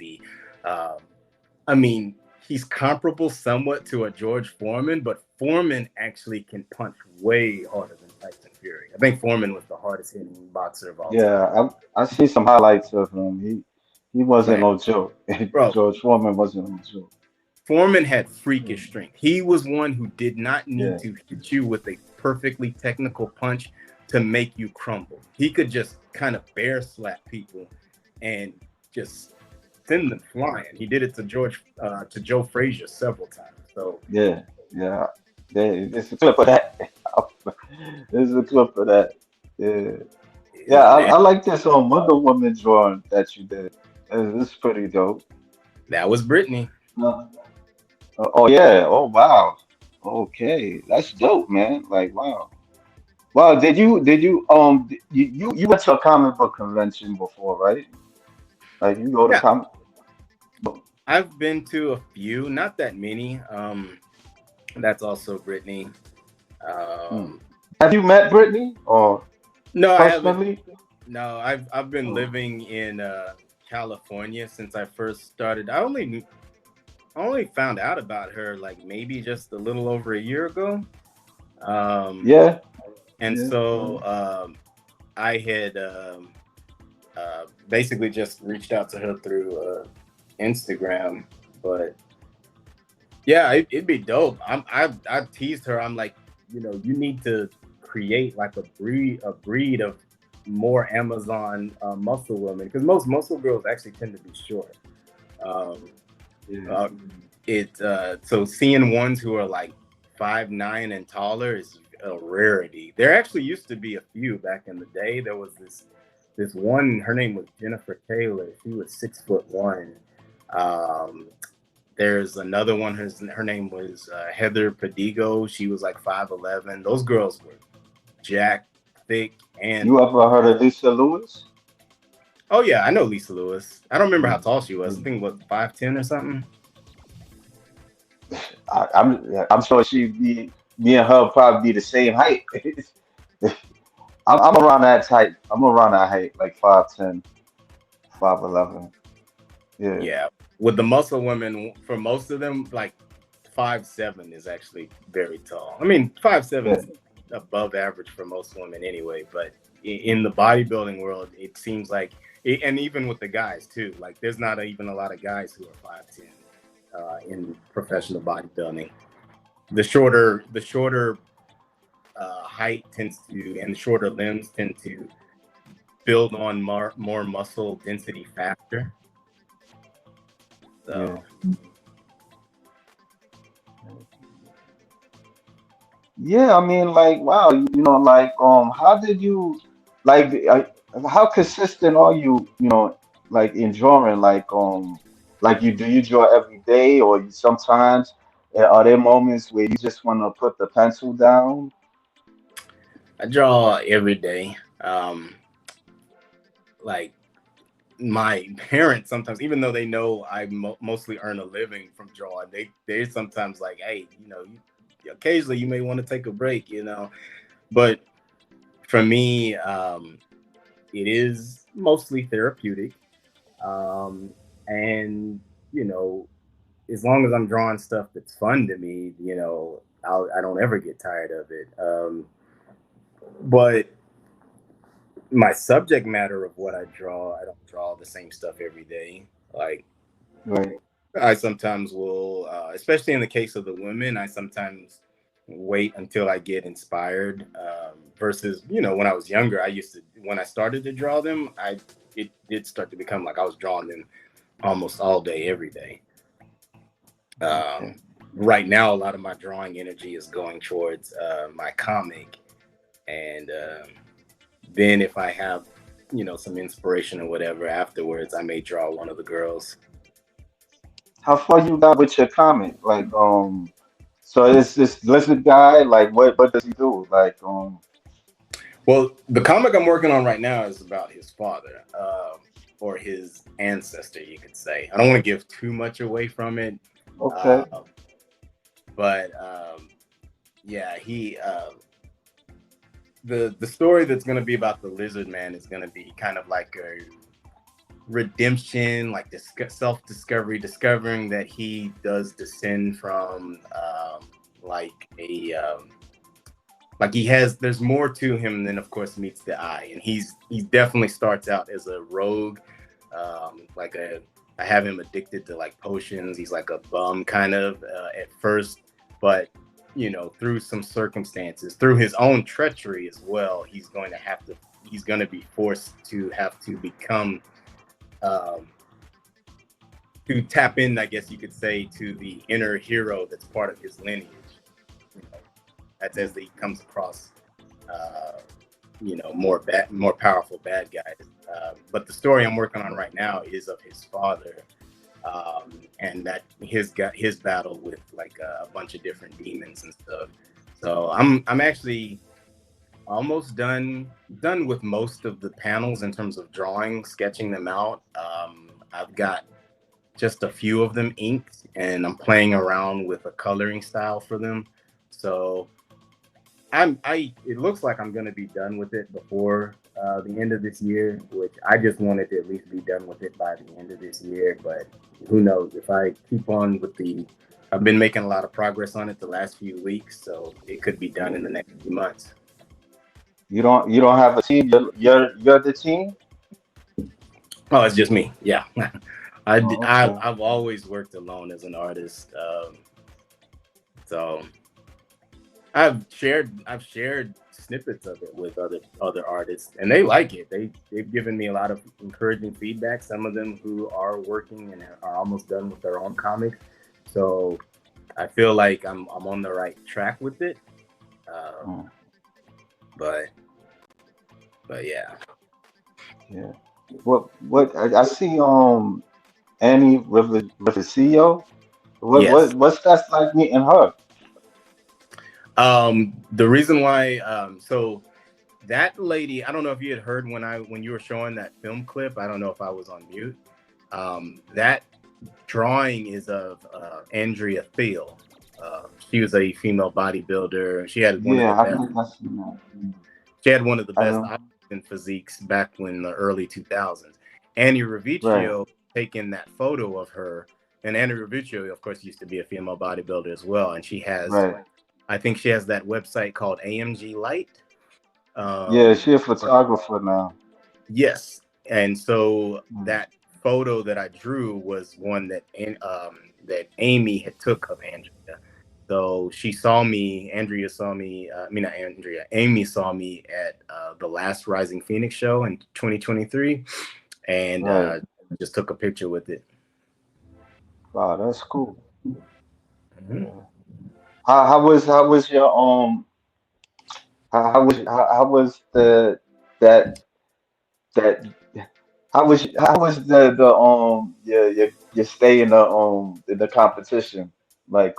he's comparable somewhat to a George Foreman, but Foreman actually can punch way harder than Tyson Fury. I think Foreman was the hardest hitting boxer of all time. Yeah, I see some highlights of him. He wasn't no joke. Bro, George Foreman wasn't no joke. Foreman had freakish strength. He was one who did not need to hit you with a perfectly technical punch to make you crumble. He could just kind of bear slap people and just send them flying. He did it to Joe Frazier several times. So yeah. There's a clip of that. There's a clip of that. Yeah. I like this Wonder Woman drawing that you did. This is pretty dope. That was Brittany. Oh yeah. Oh wow. Okay, that's dope, man. Like wow. Wow. You went to a comic book convention before, right? Like you go to comic. I've been to a few, not that many. That's also Brittany. Have you met Brittany or no? Personally? I haven't. No, I've been living in California since I first started. I only found out about her like maybe just a little over a year ago. So I had basically just reached out to her through Instagram, but yeah, it'd be dope. I teased her. I'm like, you need to create like a breed of more Amazon muscle women, because most muscle girls actually tend to be short. So seeing ones who are like 5'9" and taller is a rarity. There actually used to be a few back in the day. There was this one, her name was Jennifer Taylor. She was 6'1". There's another one, her name was Heather Padigo. She was like 5'11". Those girls were jacked, thick, and you ever heard of Lisa Lewis? Oh yeah, I know Lisa Lewis. I don't remember how tall she was. I think what 5'10" or something. I'm sure me and her probably be the same height. I'm around that height. I'm around that height, like 5'10", 5'11". Yeah, Yeah, with the muscle women, for most of them, like 5'7" is actually very tall. I mean, 5'7" yeah, is above average for most women anyway. But in the bodybuilding world, it seems like, and even with the guys too, like there's not even a lot of guys who are 5'10" in professional bodybuilding. The shorter height tends to, and the shorter limbs tend to build on more muscle density faster. yeah. So Yeah, I mean, like, wow, like, how did you, like, how consistent are you, like, in drawing, like do you draw every day, or you sometimes, are there moments where you just want to put the pencil down? I draw every day. Like my parents sometimes, even though they know I mostly earn a living from drawing, they sometimes like, hey, occasionally you may want to take a break, But for me, it is mostly therapeutic, um, and you know, as long as I'm drawing stuff that's fun to me, I don't ever get tired of it. But my subject matter of what I don't draw the same stuff every day. Like Right. I sometimes will, especially in the case of the women, I sometimes wait until I get inspired. Versus, when I was younger, when I started to draw them, it did start to become like I was drawing them almost all day, every day. Okay. Um, right now, a lot of my drawing energy is going towards my comic, and then if I have, some inspiration or whatever afterwards, I may draw one of the girls. How far you got with your comment? Like, so it's this lizard guy, like, what does he do? Like, Well, the comic I'm working on right now is about his father, or his ancestor, you could say. I don't want to give too much away from it, okay, uh, but yeah, the story that's going to be about the lizard man is going to be kind of like a redemption, like self-discovery, discovering that he does descend from like a like there's more to him than of course meets the eye, and he definitely starts out as a rogue, like a I have him addicted to like potions. He's like a bum kind of at first, but through some circumstances, through his own treachery as well, he's going to be forced to have to become, um, to tap in, I guess you could say, to the inner hero that's part of his lineage. You know, that's as he comes across, uh, more powerful bad guys. But the story I'm working on right now is of his father, and that his battle with like a bunch of different demons and stuff. So I'm actually almost done with most of the panels in terms of drawing, sketching them out. I've got just a few of them inked, and I'm playing around with a coloring style for them. So it looks like I'm going to be done with it before the end of this year, which I just wanted to at least be done with it by the end of this year. But who knows, if I keep on with I've been making a lot of progress on it the last few weeks, so it could be done in the next few months. you don't have a team. You're the team. Oh, it's just me. Yeah. Oh, okay. I've always worked alone as an artist. So I've shared snippets of it with other artists, and they like it. They've given me a lot of encouraging feedback. Some of them who are working and are almost done with their own comics. So I feel like I'm on the right track with it. Mm, But yeah. yeah. What I see Annie Rivasio. Yes. What's that like meeting her? The reason why, so that lady, I don't know if you had heard when you were showing that film clip. I don't know if I was on mute. That drawing is of Andrea Thiel. She was a female bodybuilder. She had one of the Yeah, I best. think I seen that. She had one of the I best don't. in physiques back in the early 2000s. Annie Right, Ravicchio taken that photo of her, and Annie Ravicchio, of course, used to be a female bodybuilder as well. And she has, right. I think, she has that website called AMG Light. Yeah, Um, she a photographer now. yes, and so Mm. that photo that I drew was one that Amy had took of Andrea. So she saw me. Andrea saw me. I mean, not Andrea. Amy saw me at the last Rising Phoenix show in 2023, and Right. just took a picture with it. Wow, that's cool. Mhm. Yeah. How was your how was the that that how was your stay in the competition? Like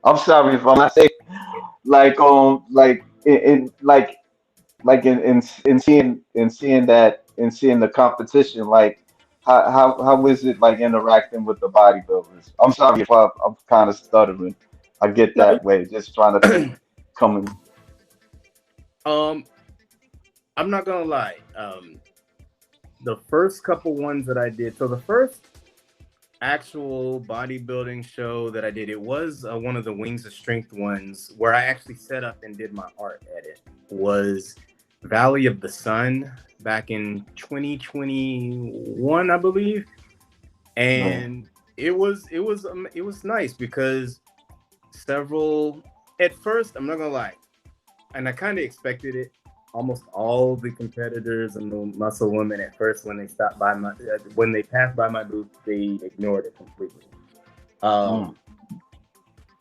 I'm sorry if I'm not saying like in seeing the competition, like how is it like interacting with the bodybuilders? I'm sorry if I'm kind of stuttering. I get No, that way, just trying to think coming. um, I'm not gonna lie. The first couple ones that I did. So the first actual bodybuilding show that I did, it was one of the Wings of Strength ones where I actually set up and did my art edit. Was Valley of the Sun back in 2021, I believe, Right. and it was nice because several at first, I'm not gonna lie, and I kind of expected it. Almost all the competitors and the muscle women at first, when they stopped by my, when they passed by my booth, they ignored it completely. Mm. Um,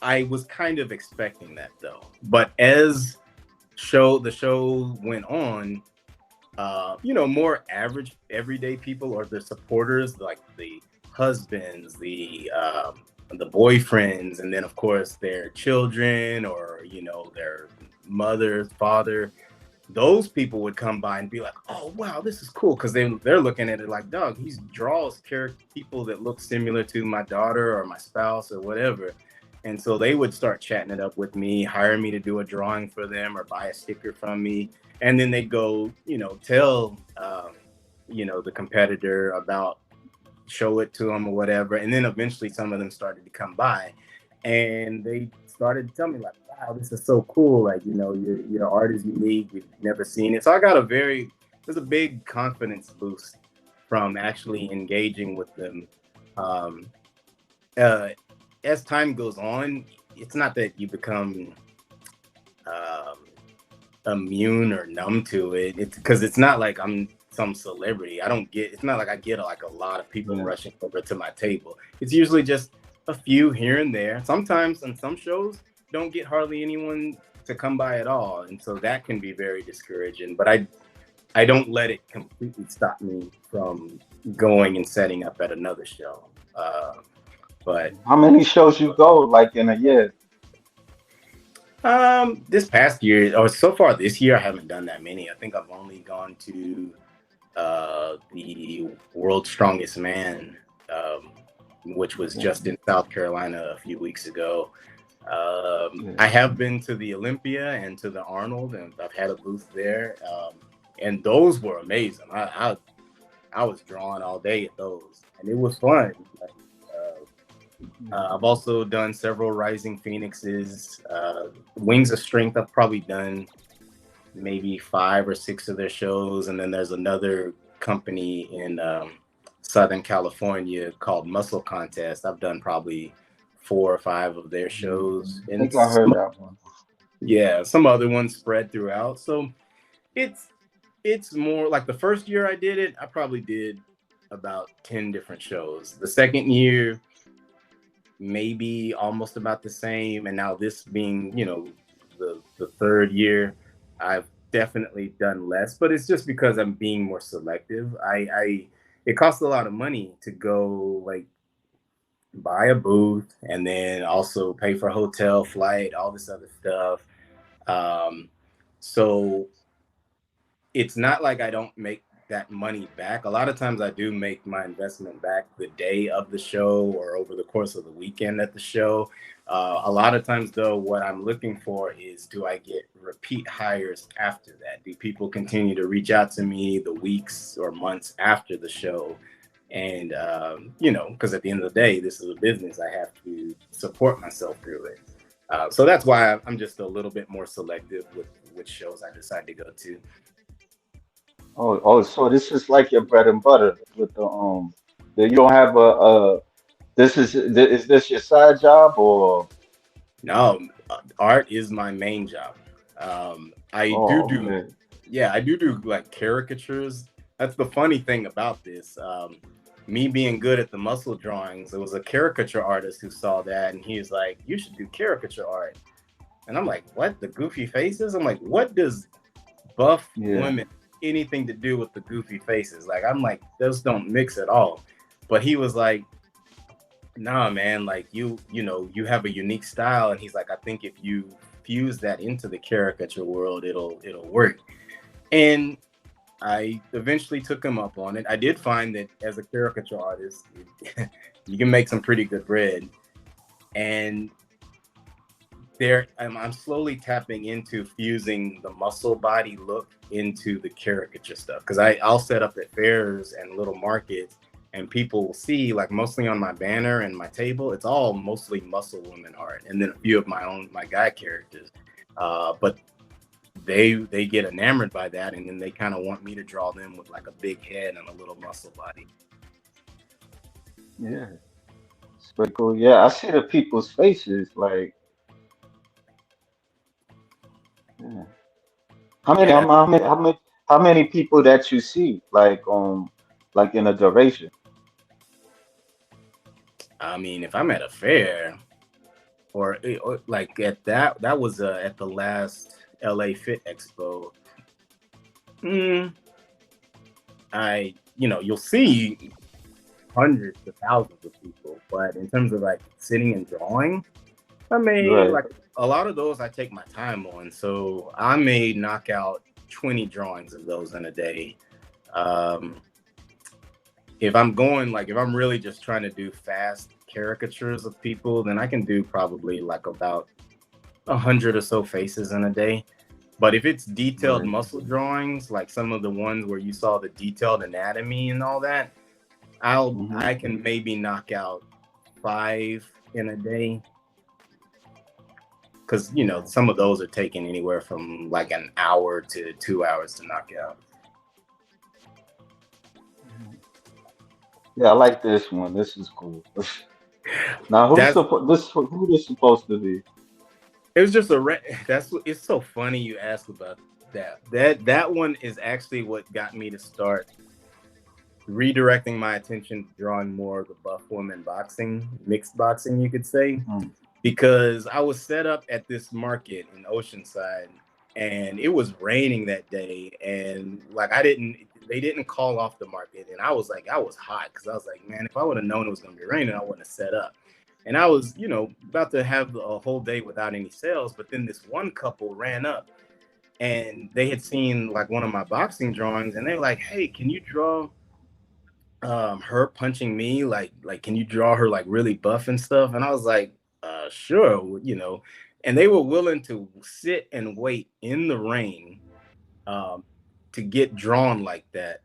I was kind of expecting that though, but as the show went on, more average everyday people or the supporters, like the husbands, the boyfriends, and then of course their children or their mother, father, those people would come by and be like, "Oh wow, this is cool," because they're looking at it like, "Dog, he draws character people that look similar to my daughter or my spouse or whatever." And so they would start chatting it up with me, hire me to do a drawing for them or buy a sticker from me, and then they go, tell the competitor about, show it to them or whatever, and then eventually some of them started to come by and they started to tell me like, wow, this is so cool, like your art is unique, we've never seen it. So I got there's a big confidence boost from actually engaging with them. um, uh, as time goes on, it's not that you become um, immune or numb to it. It's because it's not like I'm some celebrity. I don't get. It's not like I get like a lot of people Yeah. rushing over to my table. It's usually just a few here and there. Sometimes on some shows, don't get hardly anyone to come by at all, and so that can be very discouraging. But I don't let it completely stop me from going and setting up at another show. But How many shows you go like in a year? this past year, or so far this year, I haven't done that many. I think I've only gone to the World's Strongest Man, um, which was Yeah. just in South Carolina a few weeks ago. Yeah. I have been to the Olympia and to the Arnold, and I've had a booth there, and those were amazing. I was drawing all day at those, and it was fun. Like, I've also done several Rising Phoenixes, Wings of Strength. I've probably done maybe 5 or 6 of their shows, and then there's another company in Southern California called Muscle Contest. I've done probably 4 or 5 of their Yeah. shows, I and think I heard that one. yeah, some other ones spread throughout. So it's it's more like the first year I did it, I probably did about 10 different shows. The second year, maybe almost about the same, and now this being the third year, I've definitely done less, but it's just because I'm being more selective. I It costs a lot of money to go, like, buy a booth and then also pay for hotel, flight, all this other stuff. um so it's not like I don't make that money back. A lot of times I do make my investment back the day of the show or over the course of the weekend at the show. A lot of times, though, what I'm looking for is, do I get repeat hires after that? Do people continue to reach out to me the weeks or months after the show? And, because at the end of the day, this is a business. I have to support myself through it. So that's why I'm just a little bit more selective with which shows I decide to go to. So this is like your bread and butter with you don't have is this your side job or? No, art is my main job. I do Oh, do, okay. yeah, I do like caricatures. That's the funny thing about this. Me being good at the muscle drawings, there was a caricature artist who saw that and he was like, "You should do caricature art." And I'm like, "What? The goofy faces?" I'm like, "What does buff Yeah. women anything to do with the goofy faces?" Like, I'm like, those don't mix at all. But he was like, "Nah, man, like you have a unique style." And he's like, "I think if you fuse that into the caricature world, it'll work." And I eventually took him up on it. I did find that as a caricature artist, you can make some pretty good bread. And I'm slowly tapping into fusing the muscle body look into the caricature stuff, because I'll set up at fairs and little markets and people will see, like, mostly on my banner and my table, it's all mostly muscle women art and then a few of my guy characters, but they get enamored by that and then they kind of want me to draw them with like a big head and a little muscle body. Yeah. It's pretty cool. Yeah, I see the people's faces. Like, yeah. How many? Yeah, How many people that you see? Like in a duration. I mean, if I'm at a fair or like at that was at the last LA Fit Expo. Mm, you'll see hundreds of thousands of people, but in terms of like sitting and drawing, I may Right. like a lot of those I take my time on. So I may knock out 20 drawings of those in a day. Um, if I'm really just trying to do fast caricatures of people, then I can do probably like about 100 or so faces in a day. But if it's detailed Right. muscle drawings, like some of the ones where you saw the detailed anatomy and all that, I can maybe knock out 5 in a day, because some of those are taking anywhere from like an hour to 2 hours to knock out. Mhm. Yeah, I like this one. This is cool. Now, That's who this supposed to be? it was just a that's what it's so funny you asked about that one is actually what got me to start redirecting my attention to drawing more of the buff woman boxing, mixed boxing, you could say, Mhm. because I was set up at this market in Oceanside and it was raining that day. And like, they didn't call off the market. And I was hot because I was like, man, if I would have known it was going to be raining, I wouldn't have set up. And I was, about to have a whole day without any sales. But then this one couple ran up and they had seen like one of my boxing drawings and they were like, hey, can you draw her punching me, like can you draw her like really buff and stuff? And I was like, sure, and they were willing to sit and wait in the rain, um to get drawn like that.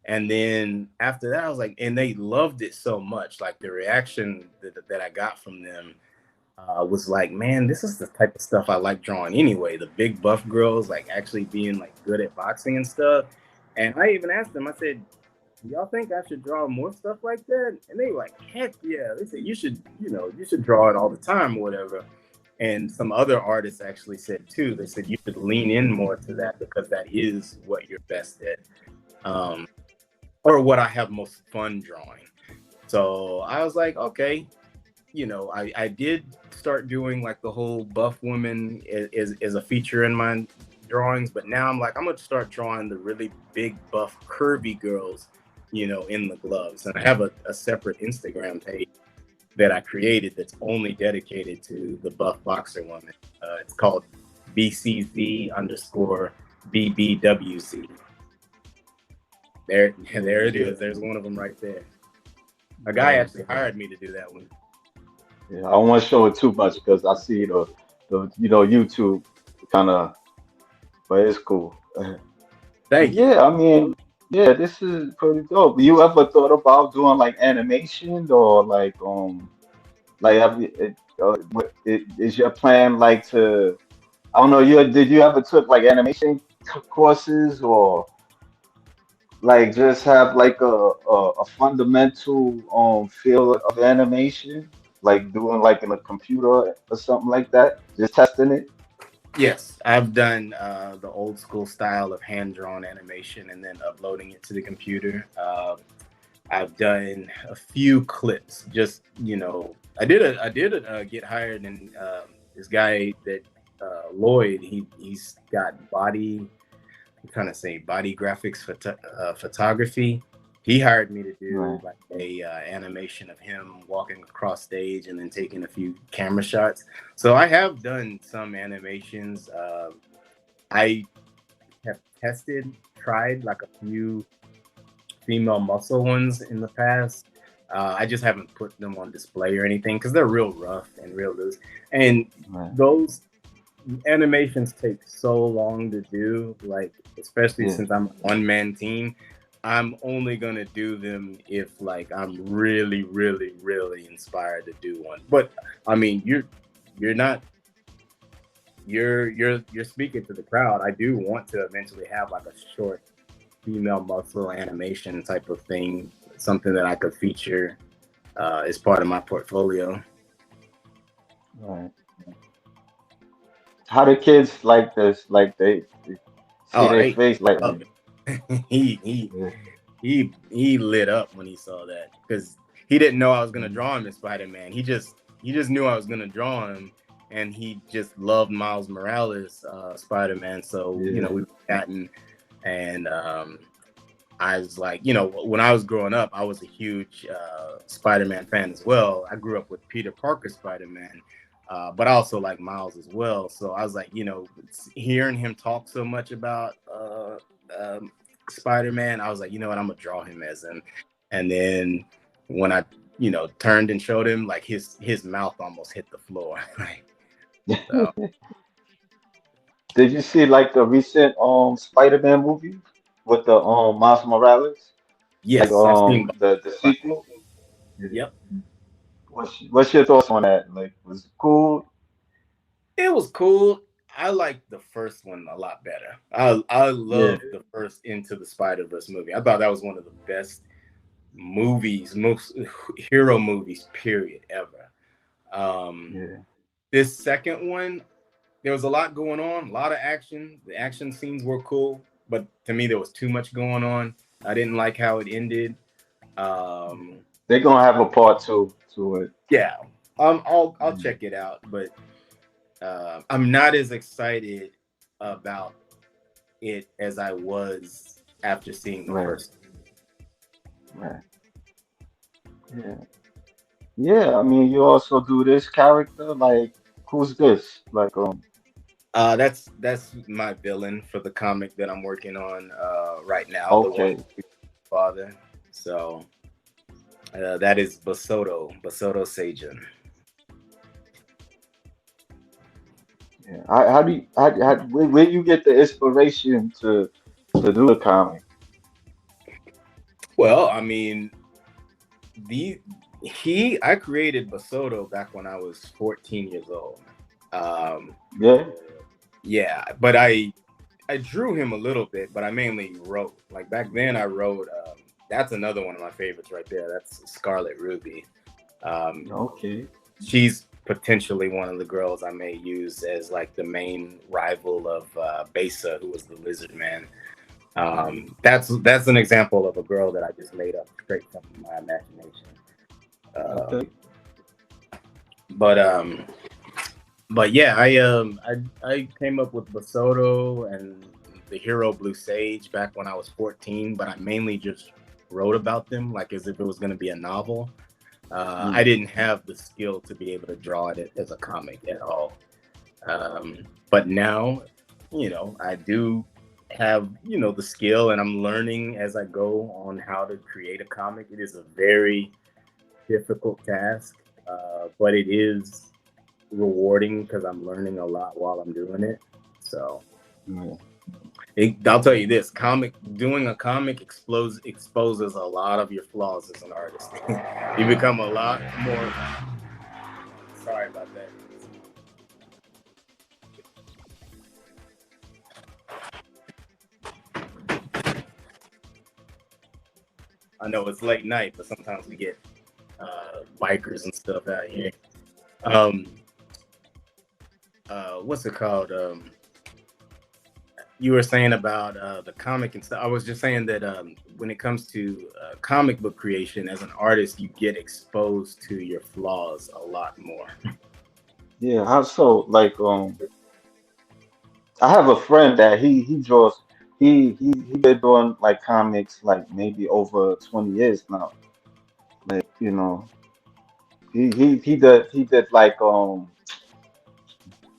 And then after that I was like, and they loved it so much, like the reaction that I got from them was like, man, this is the type of stuff I like drawing anyway, the big buff girls like actually being like good at boxing and stuff. And I even asked them, I said, y'all think I should draw more stuff like that? And they were like, heck yeah. They said, you should draw it all the time or whatever. And some other artists actually said too, they said you should lean in more to that because that is what you're best at. Um, or what I have most fun drawing. So I was like, okay, I did start doing like the whole buff woman is a feature in my drawings, but now I'm like, I'm gonna start drawing the really big buff curvy girls, in the gloves. And I have a separate Instagram page that I created that's only dedicated to the buff boxer woman. It's called BCZ underscore BBWZ. There it is. There's one of them right there. A guy Yeah, actually hired me to do that one. yeah. I don't want to show it too much because I see the YouTube kind of, but it's cool. But Thank you. yeah, I mean, yeah, this is pretty dope. You ever thought about doing like animation or like have you, is your plan like to I don't know, did you ever took like animation courses or like just have like a fundamental field of animation, like doing like in a computer or something like that, just testing it? Yes, I've done the old school style of hand drawn animation and then uploading it to the computer. I've done a few clips. Just I did get hired, and this guy that Lloyd, he's got body. I'm trying to say body graphics photography. He hired me to do Right, like a animation of him walking across stage and then taking a few camera shots. So I have done some animations. I have tried like a few female muscle ones in the past. I just haven't put them on display or anything because they're real rough and real loose. And right. those animations take so long to do, like especially Yeah, since I'm a one man team. I'm only gonna do them if like I'm really, really, really inspired to do one. But I mean, you're not you're speaking to the crowd. I do want to eventually have like a short female muscle animation type of thing, something that I could feature as part of my portfolio. right. How the kids like this? Like they see Oh, their they face like, love it. yeah, He lit up when he saw that because he didn't know I was gonna mhm, draw him as Spider-Man. He just knew I was gonna draw him, and he just loved Miles Morales Spider-Man. So yeah, we were chatting, and I was like, when I was growing up, I was a huge Spider-Man fan as well. I grew up with Peter Parker Spider-Man, but I also like Miles as well. So I was like, hearing him talk so much about um, Spider-Man, I was like, you know what, I'm gonna draw him as him. And then when I, turned and showed him, like his mouth almost hit the floor. Like, so, Did you see like the recent Spider-Man movie with the Miles Morales? Like yes, I've seen. the sequel? Yeah. Yep. What's your thoughts on that? Like was it cool? It was cool. I liked the first one a lot better. I Yeah, loved the first Into the Spider Verse movie. I thought that was one of the best movies, most hero movies, period, ever. Um, yeah. this second one, there was a lot going on, a lot of action. The action scenes were cool, but to me, there was too much going on. I didn't like how it ended. Um, They're gonna have a part two to it. yeah, I'll Mm, check it out, but I'm not as excited about it as I was after seeing the right, first. right. Yeah. Yeah, I mean you also do this character, like who's this? Like That's my villain for the comic that I'm working on right now, the one okay. with father. So that is Basoto Sajin. Yeah. How do you where you get the inspiration to do the comic? Well, I mean, the he I created Basoto back when I was 14 years old. Um, Yeah. yeah, but I drew him a little bit, but I mainly wrote. Like back then, I wrote. That's another one of my favorites right there. That's Scarlet Ruby. Um, Okay. she's potentially one of the girls I may use as like the main rival of Besa, who was the Lizard Man. That's an example of a girl that I just made up straight from my imagination. Um, Okay. but um, but yeah, I came up with Basoto and the hero Blue Sage back when I was 14, but I mainly just wrote about them like as if it was going to be a novel. I Mm. didn't have the skill to be able to draw it as a comic at all. But now, I do have, you know, the skill, and I'm learning as I go on how to create a comic. It is a very difficult task, but it is rewarding because I'm learning a lot while I'm doing it. So Yeah. I'll tell you this: doing a comic exposes a lot of your flaws as an artist. You become a lot more. Sorry about that. I know it's late night, but sometimes we get bikers and stuff out here. Um, what's it called? You were saying about the comic and stuff. I was just saying that when it comes to comic book creation, as an artist, you get exposed to your flaws a lot more. Yeah, how so? Like, I have a friend that he draws. He been doing like comics like maybe over 20 years now. Like, you know, he did like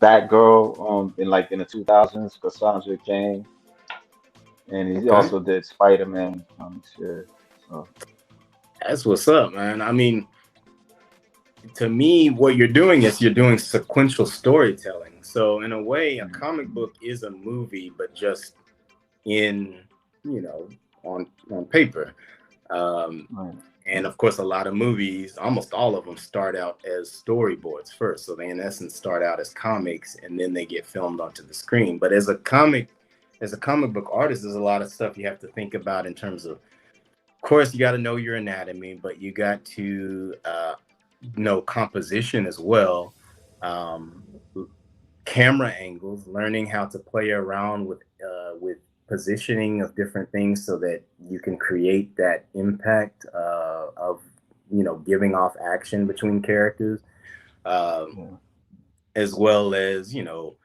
Batgirl in like in the 2000s, Cassandra Cain, and he Okay, also did Spider-Man comics. Yeah, so that's what's up, man. I mean, to me, what you're doing is you're doing sequential storytelling. So in a way, a comic book is a movie, but just in, you know, on paper. Um, right. and of course, a lot of movies, almost all of them, start out as storyboards first. So they, in essence, start out as comics, and then they get filmed onto the screen. But as a comic book artist, there's a lot of stuff you have to think about in terms of course, you got to know your anatomy, but you got to know composition as well. Um, Camera angles, learning how to play around with positioning of different things so that you can create that impact of, you know, giving off action between characters, um, Yeah, as well as, you know,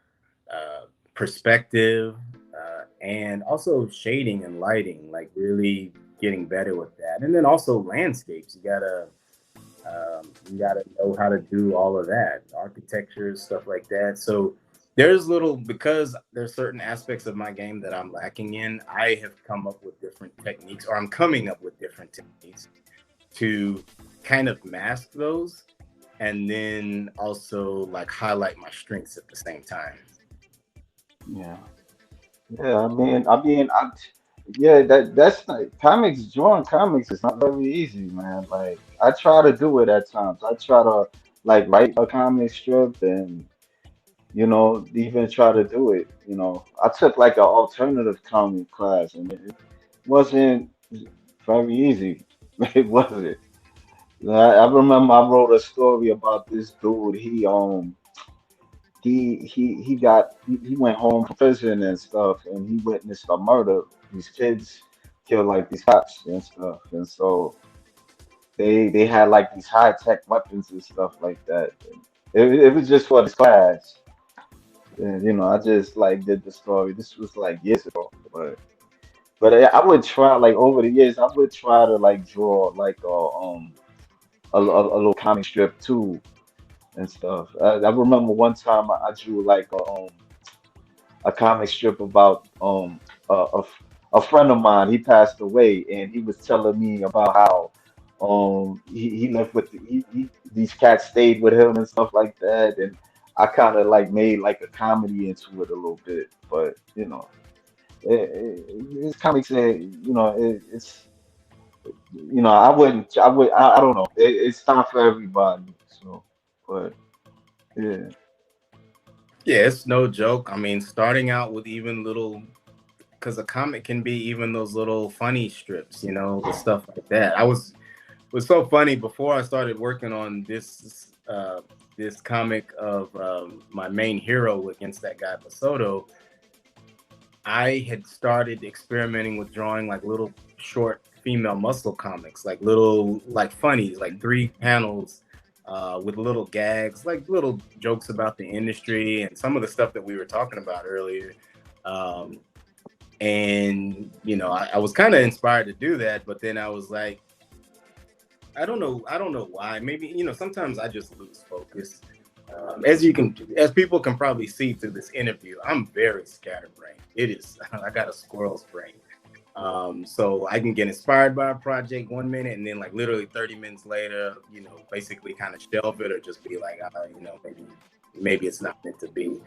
perspective, and also shading and lighting, like really getting better with that. And then also landscapes. You gotta know how to do all of that, architecture, stuff like that. So there's little, because there's certain aspects of my game that I'm lacking in. I have come up with different techniques, or I'm coming up with different techniques to kind of mask those, and then also like highlight my strengths at the same time. yeah, yeah. Yeah, that's not comics. Drawing comics is not very easy, man. Like I try to do it at times. I try to like write a comic strip and even try to do it. I took like an alternative comic class and it wasn't very easy. It wasn't. I remember I wrote a story about this dude. He went home from prison and stuff, and he witnessed a murder. These kids killed like these cops and stuff, and so they had like these high tech weapons and stuff like that. It was just for this class, and I just like did the story. This was like years ago, but I would try like over the years. I would try to like draw like a little comic strip too and stuff. I remember one time I drew like a comic strip about a friend of mine. He passed away, and he was telling me about how he lived with these cats stayed with him and stuff like that, and I kind of like made like a comedy into it a little bit, but it's comics. I don't know. It's not for everybody. So, but yeah, Yeah, it's no joke. I mean, starting out with even little, because a comic can be even those little funny strips, you know, the stuff like that. Was so funny before I started working on this comic of my main hero against that guy Basoto. I had started experimenting with drawing like little short female muscle comics, like little like funnies, like 3 panels with little gags, like little jokes about the industry and some of the stuff that we were talking about earlier. Um, and you know, I was kind of inspired to do that, but then I was like, I don't know why. Maybe, you know, sometimes I just lose focus. As people can probably see through this interview, I'm very scatterbrained. It is, I got a squirrel's brain. So I can get inspired by a project 1 minute and then like literally 30 minutes later, basically kind of shelve it or just be like, maybe it's not meant to be.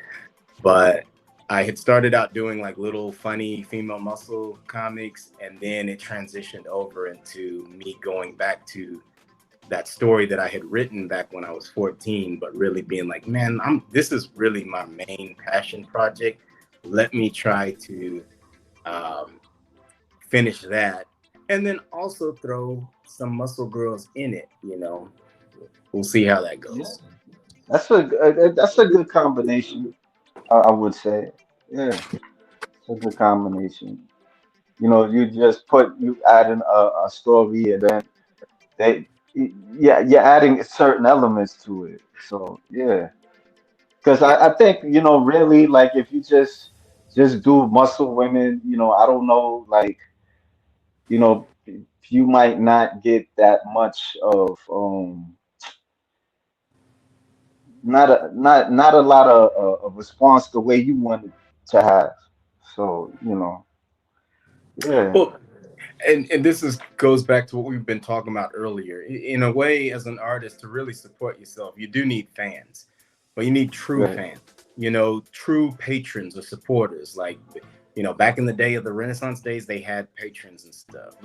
But I had started out doing like little funny female muscle comics, and then it transitioned over into me going back to that story that I had written back when I was 14, but really being like, man, this is really my main passion project. Let me try to um, finish that, and then also throw some muscle girls in it. We'll see how that Yeah, goes. that's a good combination. I would say, yeah, it's a good combination. You just you add in a story, and then they, yeah, you're adding certain elements to it. So yeah, because Yeah. I think really, like, if you just do muscle women, I don't know, like, you might not get that much of not a lot of response the way you want it to have. So yeah, Well, and this goes back to what we've been talking about earlier. In a way, as an artist, to really support yourself, you do need fans, but you need true right. fans. True patrons or supporters. Like, back in the day of the Renaissance days, they had patrons and stuff.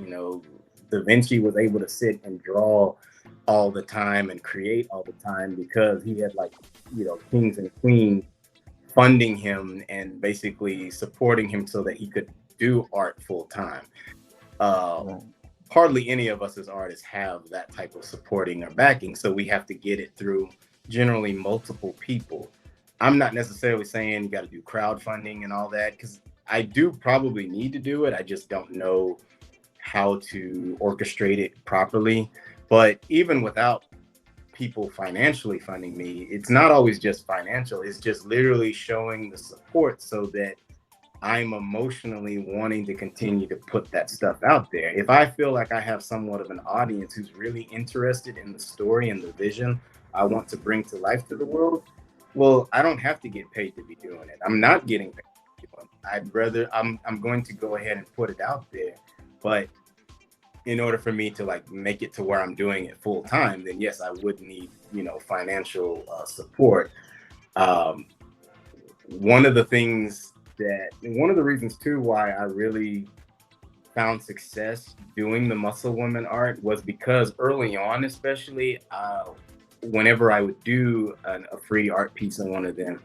Da Vinci was able to sit and draw all the time and create all the time because he had, like, kings and queens funding him and basically supporting him so that he could do art full time. Right. Hardly any of us as artists have that type of supporting or backing, so we have to get it through generally multiple people. I'm not necessarily saying you got to do crowdfunding and all that, because I do probably need to do it. I just don't know how to orchestrate it properly. But even without people financially funding me, it's not always just financial. It's just literally showing the support so that I'm emotionally wanting to continue to put that stuff out there. If I feel like I have somewhat of an audience who's really interested in the story and the vision I want to bring to life to the world, well, I don't have to get paid to be doing it. I'm not getting paid to be doing it. I'm going to go ahead and put it out there. But in order for me to like make it to where I'm doing it full time, then yes, I would need, financial support. Um, one of the reasons too why I really found success doing the muscle woman art was because early on, especially, whenever I would do a free art piece on one of them,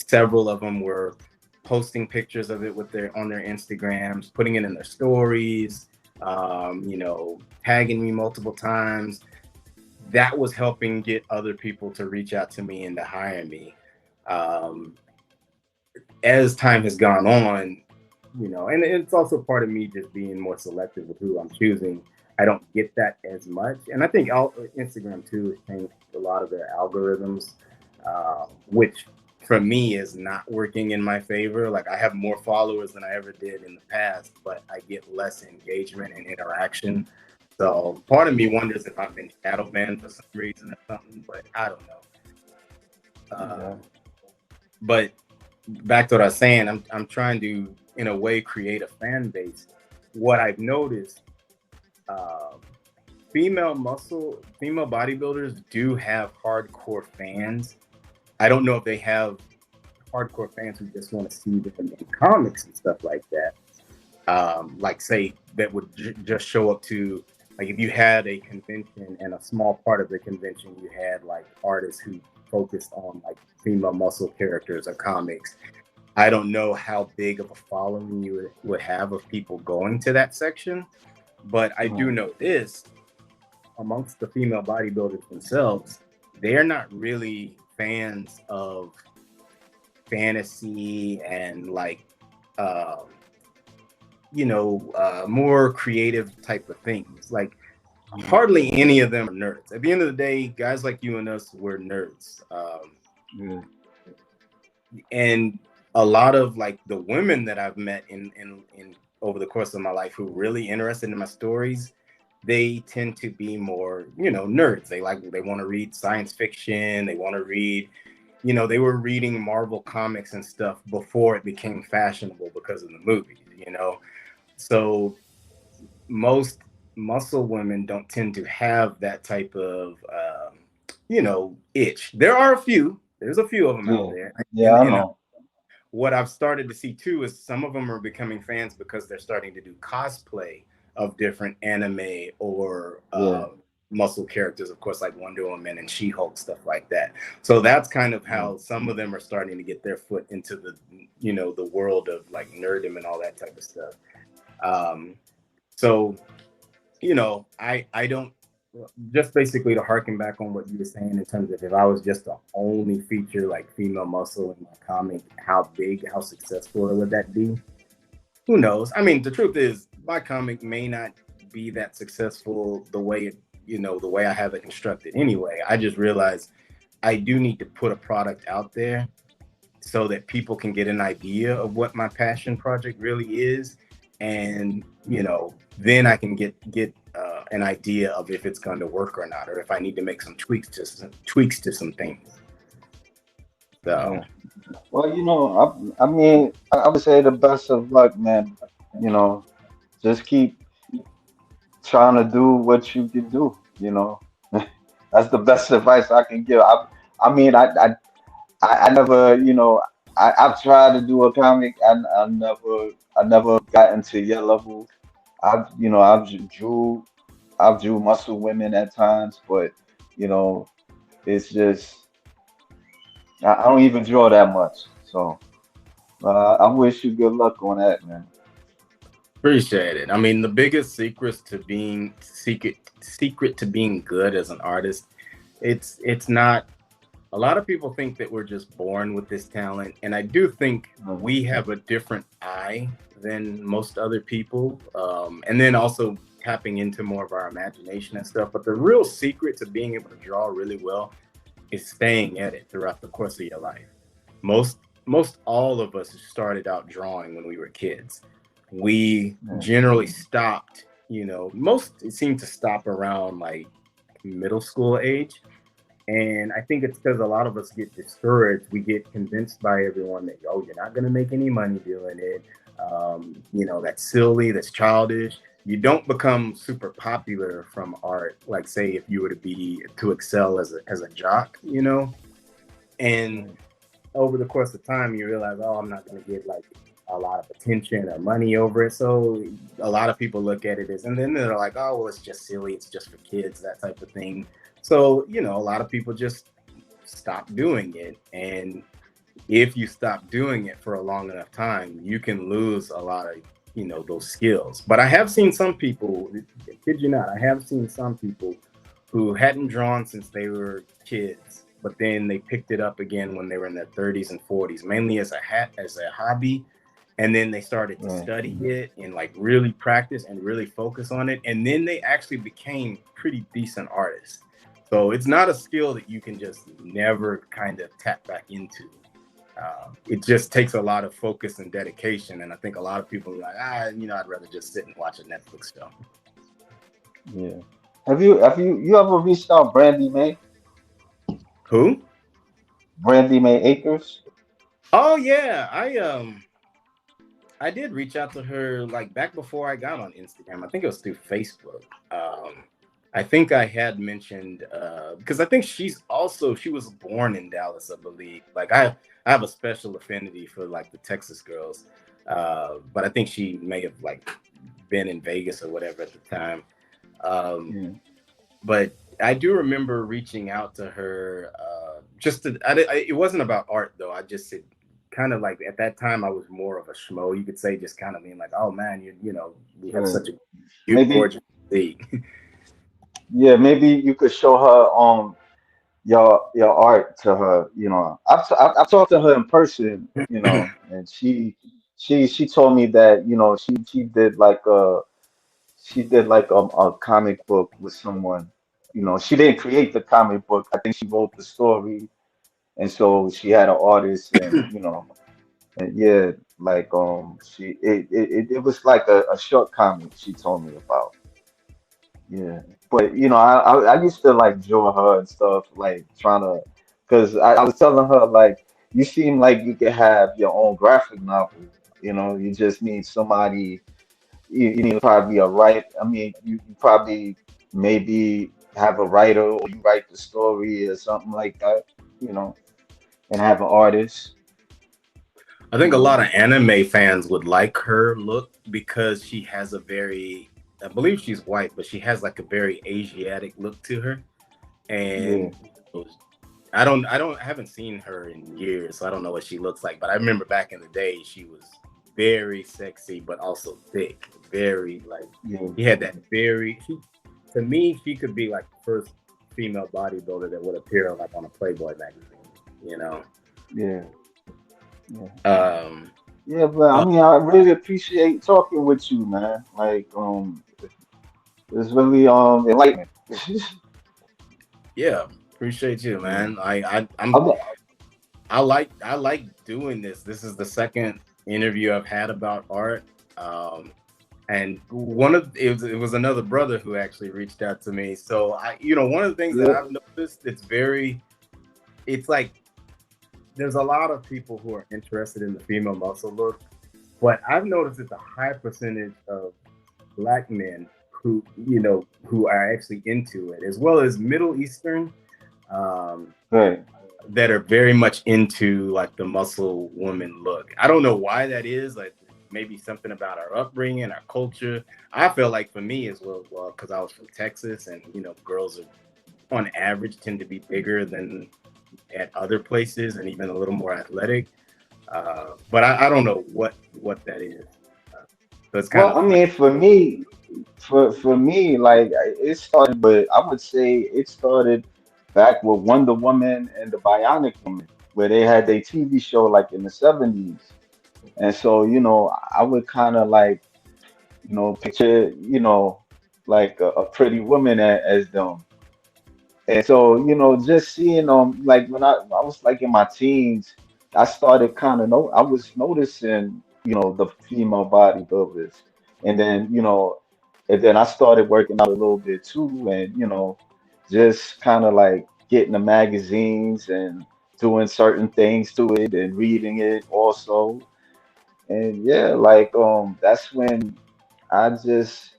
several of them were posting pictures of it on their Instagrams, putting it in their stories, tagging me multiple times. That was helping get other people to reach out to me and to hire me. Um, as time has gone on, and it's also part of me just being more selective with who I'm choosing. I don't get that as much, and I think Instagram too has changed a lot of their algorithms, which for me is not working in my favor. Like, I have more followers than I ever did in the past, but I get less engagement and interaction. So part of me wonders if I've been shadow banned for some reason or something, but I don't know. Yeah. But back to what I was saying, I'm trying to, in a way, create a fan base. What I've noticed, uh, female bodybuilders do have hardcore fans. I don't know if they have hardcore fans who just want to see them in comics and stuff like that. Like, say, that would just show up to, like, if you had a convention and a small part of the convention you had like artists who focused on like female muscle characters or comics. I don't know how big of a following you would have of people going to that section, but I do Right. know this: amongst the female bodybuilders themselves, they're not really fans of fantasy and like, um, more creative type of things. Like, Mhm. hardly any of them are nerds. At the end of the day, guys like you and us, we're nerds. Yeah. And a lot of like the women that I've met in over the course of my life who really interested in my stories, they tend to be more, nerds. They want to read science fiction. They want to read, they were reading Marvel comics and stuff before it became fashionable because of the movies. So most muscle women don't tend to have that type of, itch. There's a few of them out Yeah, there. yeah, I And know. what I've started to see too is some of them are becoming fans because they're starting to do cosplay of different anime or Yeah, muscle characters, of course, like Wonder Woman and She-Hulk, stuff like that. So that's kind of yeah, how some of them are starting to get their foot into the world of like nerdom and all that type of stuff. Um, so I don't, just basically to harken back on what you were saying in terms of if I was just to only feature like female muscle in my comic, how big, how successful would that be? Who knows? I mean, the truth is, my comic may not be that successful the way I have it constructed anyway. I just realized I do need to put a product out there so that people can get an idea of what my passion project really is, and then I can get an idea of if it's going to work or not, or if I need to make some tweaks to some things. So yeah. Well, I mean, I would say the best of luck, man. You know, just keep trying to do what you can do. That's the best advice I can give. I mean, I never, I've tried to do a comic, and I never got into your level. I've drew muscle women at times, but you know, it's just I don't even draw that much. So I wish you good luck on that, man. appreciate it. I mean, the biggest secret to being good as an artist, it's not. A lot of people think that we're just born with this talent, and I do think Mhm. we have a different eye than most other people, and then also tapping into more of our imagination and stuff. But the real secret to being able to draw really well is staying at it throughout the course of your life. Most all of us started out drawing when we were kids. We Yeah, generally stopped, most seem to stop around like middle school age, and I think it's because a lot of us get discouraged. We get convinced by everyone that, oh, you're not going to make any money doing it. That's silly, that's childish. You don't become super popular from art, like, say, if you were to excel as a jock. And right. over the course of time, you realize, oh, I'm not going to get like a lot of attention or money over it. So a lot of people look at it as, and then they're like, oh, well, it's just silly. It's just for kids, that type of thing. So, a lot of people just stop doing it. And if you stop doing it for a long enough time, you can lose a lot of, those skills. But I have seen some people, kid you not, I have seen some people who hadn't drawn since they were kids, but then they picked it up again when they were in their 30s and 40s, mainly as a hobby. And then they started to Yeah, study it and like really practice and really focus on it. And then they actually became pretty decent artists. So it's not a skill that you can just never kind of tap back into. It just takes a lot of focus and dedication. And I think a lot of people are like, I'd rather just sit and watch a Netflix show. yeah. Have you ever reached out Brandy May? Who? Brandy May Acres? Oh yeah, I did reach out to her like back before I got on Instagram. I think it was through Facebook. I think I had mentioned because I think she was born in Dallas, I believe. Like I have a special affinity for like the Texas girls, but I think she may have like been in Vegas or whatever at the time. Um, Yeah. but I do remember reaching out to her. It wasn't about art though. I just said kind of like at that time I was more of a schmo. You could say just kind of being like, oh man, we have Sure. such a cute, Maybe, gorgeous physique. yeah, maybe you could show her your art to her. I've talked to her in person, and she told me that she did like a comic book with someone. She didn't create the comic book. I think she wrote the story, and so she had an artist, and yeah, like it was like a short comic she told me about. Yeah, but I used to like draw her and stuff, like trying to, because I was telling her like, you seem like you could have your own graphic novel. You just need somebody. You need probably a write. I mean, you probably maybe have a writer or you write the story or something like that. You know, and have an artist. I You think a lot know, of anime fans would like her look because she has a very, I believe she's white, but she has like a very Asiatic look to her. yeah, And I haven't seen her in years, so I don't know what she looks like. But I remember back in the day, she was very sexy, but also thick. Very like, yeah, she had that very. To me, she could be like the first female bodybuilder that would appear like on a Playboy magazine. You know. yeah, yeah. Um, Yeah, but I uh, mean, I really appreciate talking with you, man. Like, it's really enlightening. yeah, appreciate you, Yeah. man. I'm, I like doing this. This is the second interview I've had about art. Um, and it was another brother who actually reached out to me. So one of the things that yeah, I've noticed, it's like there's a lot of people who are interested in the female muscle look, but I've noticed it's a high percentage of black men who are actually into it, as well as Middle Eastern, um, right. that are very much into like the muscle woman look. I don't know why that is. Like maybe something about our upbringing, our culture. I feel like for me as well, because I was from Texas, and girls are on average tend to be bigger than at other places, and even a little more athletic. But I don't know what that is. So it's kind Well, of I funny. mean, for me, like it started, but I would say it started back with Wonder Woman and the Bionic Woman, where they had their TV show like in the 70s. And so, I would kind of like, picture, like a pretty woman as them. And so, just seeing like when I was like in my teens, I started kind of I was noticing, the female bodybuilders. And then, I started working out a little bit too, and just kind of like getting the magazines and doing certain things to it and reading it also. And yeah, like that's when I just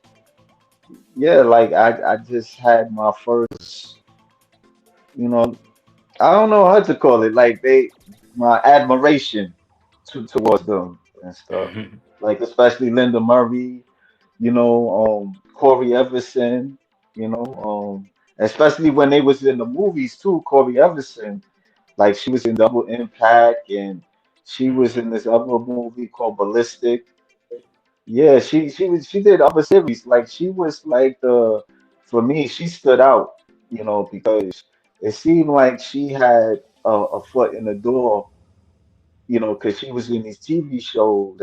yeah, like I just had my first, you know, I don't know how to call it. Like my admiration towards them and stuff. Mhm. Like especially Linda Murray, Corey Everson, especially when they was in the movies too. Corey Everson, like she was in Double Impact, and she was in this other movie called Ballistic. Yeah, she did other series. Like she was like for me, she stood out, because it seemed like she had a foot in the door, because she was in these TV shows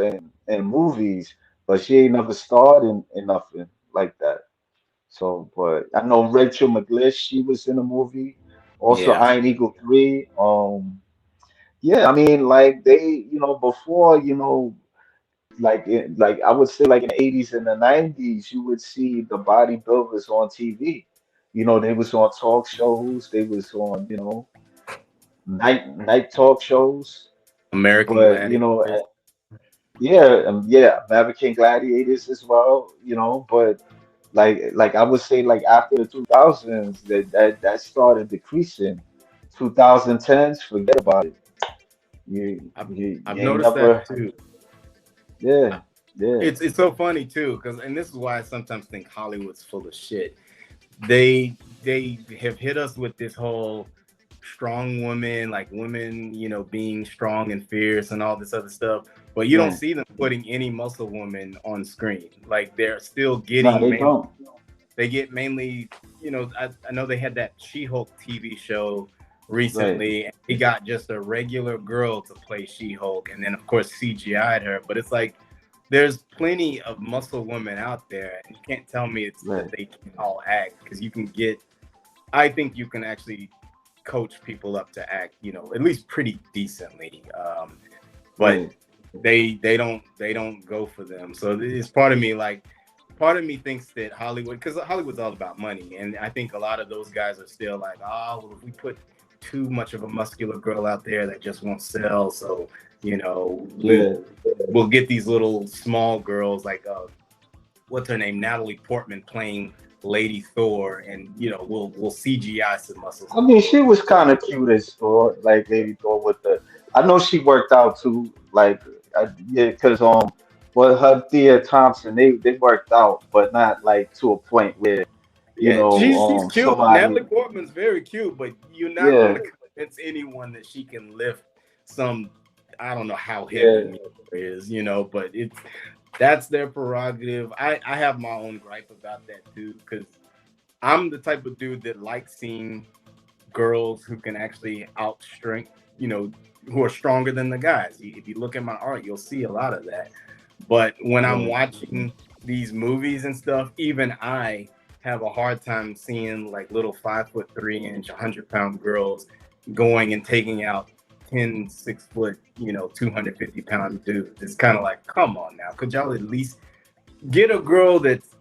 and movies, but she ain't never starred in nothing like that. So, but I know Rachel McGlish, she was in a movie. Also, Yeah. Iron Eagle 3. Yeah, I mean, like they, before, like I would say like in the 80s and the 90s, you would see the bodybuilders on TV. They was on talk shows, they was on, night talk shows. American But Gladiators. yeah, yeah, American Gladiators as well, but like I would say like after the 2000s that started decreasing. 2010s, forget about it. You I've, you, I've you ain't noticed that never, too. yeah, yeah, It's so funny too, because and this is why I sometimes think Hollywood's full of shit. They have hit us with this whole strong woman, like women, being strong and fierce and all this other stuff. But you don't right. see them putting any muscle woman on screen. Like they're still No, getting they mainly don't. they get mainly, I know they had that She-Hulk TV show Right. recently, and they got just a regular girl to play She-Hulk, and then of course CGI'd her. But it's like there's plenty of muscle women out there, and you can't tell me it's that Right. they can all act because you can get. I think you can actually coach people up to act, at least pretty decently. But Right. they don't go for them. So it's part of me like part of me thinks that Hollywood, because Hollywood's all about money, and I think a lot of those guys are still like, oh, well, if we put too much of a muscular girl out there, that just won't sell. So, you know, Yeah, we'll get these little small girls like what's her name, Natalie Portman playing Lady Thor, and you know, we'll CGI some muscles. I mean, she was kind of cute as Thor, like Lady Thor with the. I know she worked out too, like yeah, because well, her Thea Thompson, they worked out, but not like to a point where Yeah, she's cute. somebody, Natalie Portman's very cute, but you're not yeah, going to convince anyone that she can lift some. I don't know how heavy yeah, Mia is, you know, but that's their prerogative. I have my own gripe about that too, because I'm the type of dude that likes seeing girls who can actually outstrength, you know, who are stronger than the guys. If you look at my art, you'll see a lot of that. But when I'm yeah, watching these movies and stuff, even I have a hard time seeing like little 5'3" 100-pound girls going and taking out 10 6 foot, you know, 250-pound dudes. It's kind of like, come on now, could y'all at least get a girl that's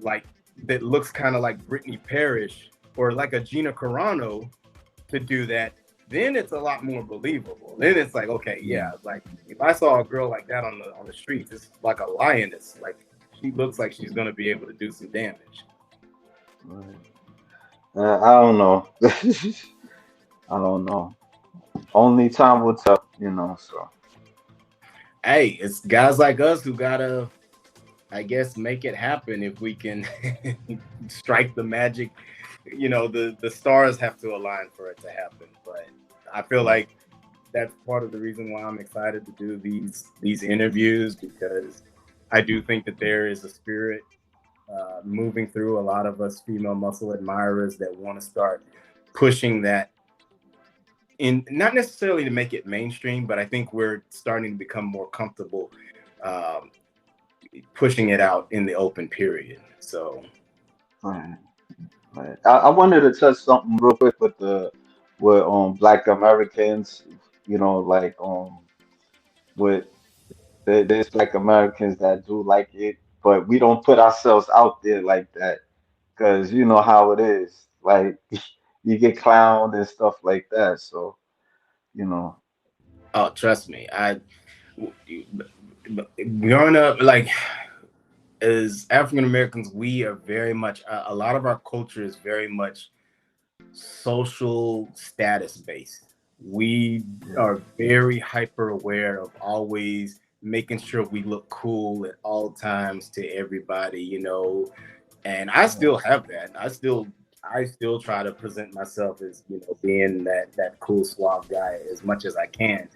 like that looks kind of like Brittany Parrish or like a Gina Carano to do that? Then it's a lot more believable. Then it's like, okay, yeah. yeah, like if I saw a girl like that on the streets, it's like a lioness. Like she looks like she's gonna be able to do some damage. Right. I don't know. I don't know. Only time will tell, you know. So Hey, it's guys like us who gotta, I guess, make it happen if we can strike the magic. You know, the stars have to align for it to happen. But I feel right. like that's part of the reason why I'm excited to do these interviews, because I do think that there is a spirit moving through a lot of us female muscle admirers that want to start pushing that in, not necessarily to make it mainstream, but I think we're starting to become more comfortable um, pushing it out in the open period. So Right. Right. I wanted to touch something real quick with the with Black Americans, you know, like with there's Black Americans that do like it, but we don't put ourselves out there like that because you know how it is. Like you get clowned and stuff like that. So, you know, oh, trust me, I growing up, like, as African Americans, we are very much a lot of our culture is very much social status based. We yeah, are very hyper aware of always making sure we look cool at all times to everybody, you know. And I yeah, still have that. I still try to present myself as, you know, being that cool suave guy as much as I can.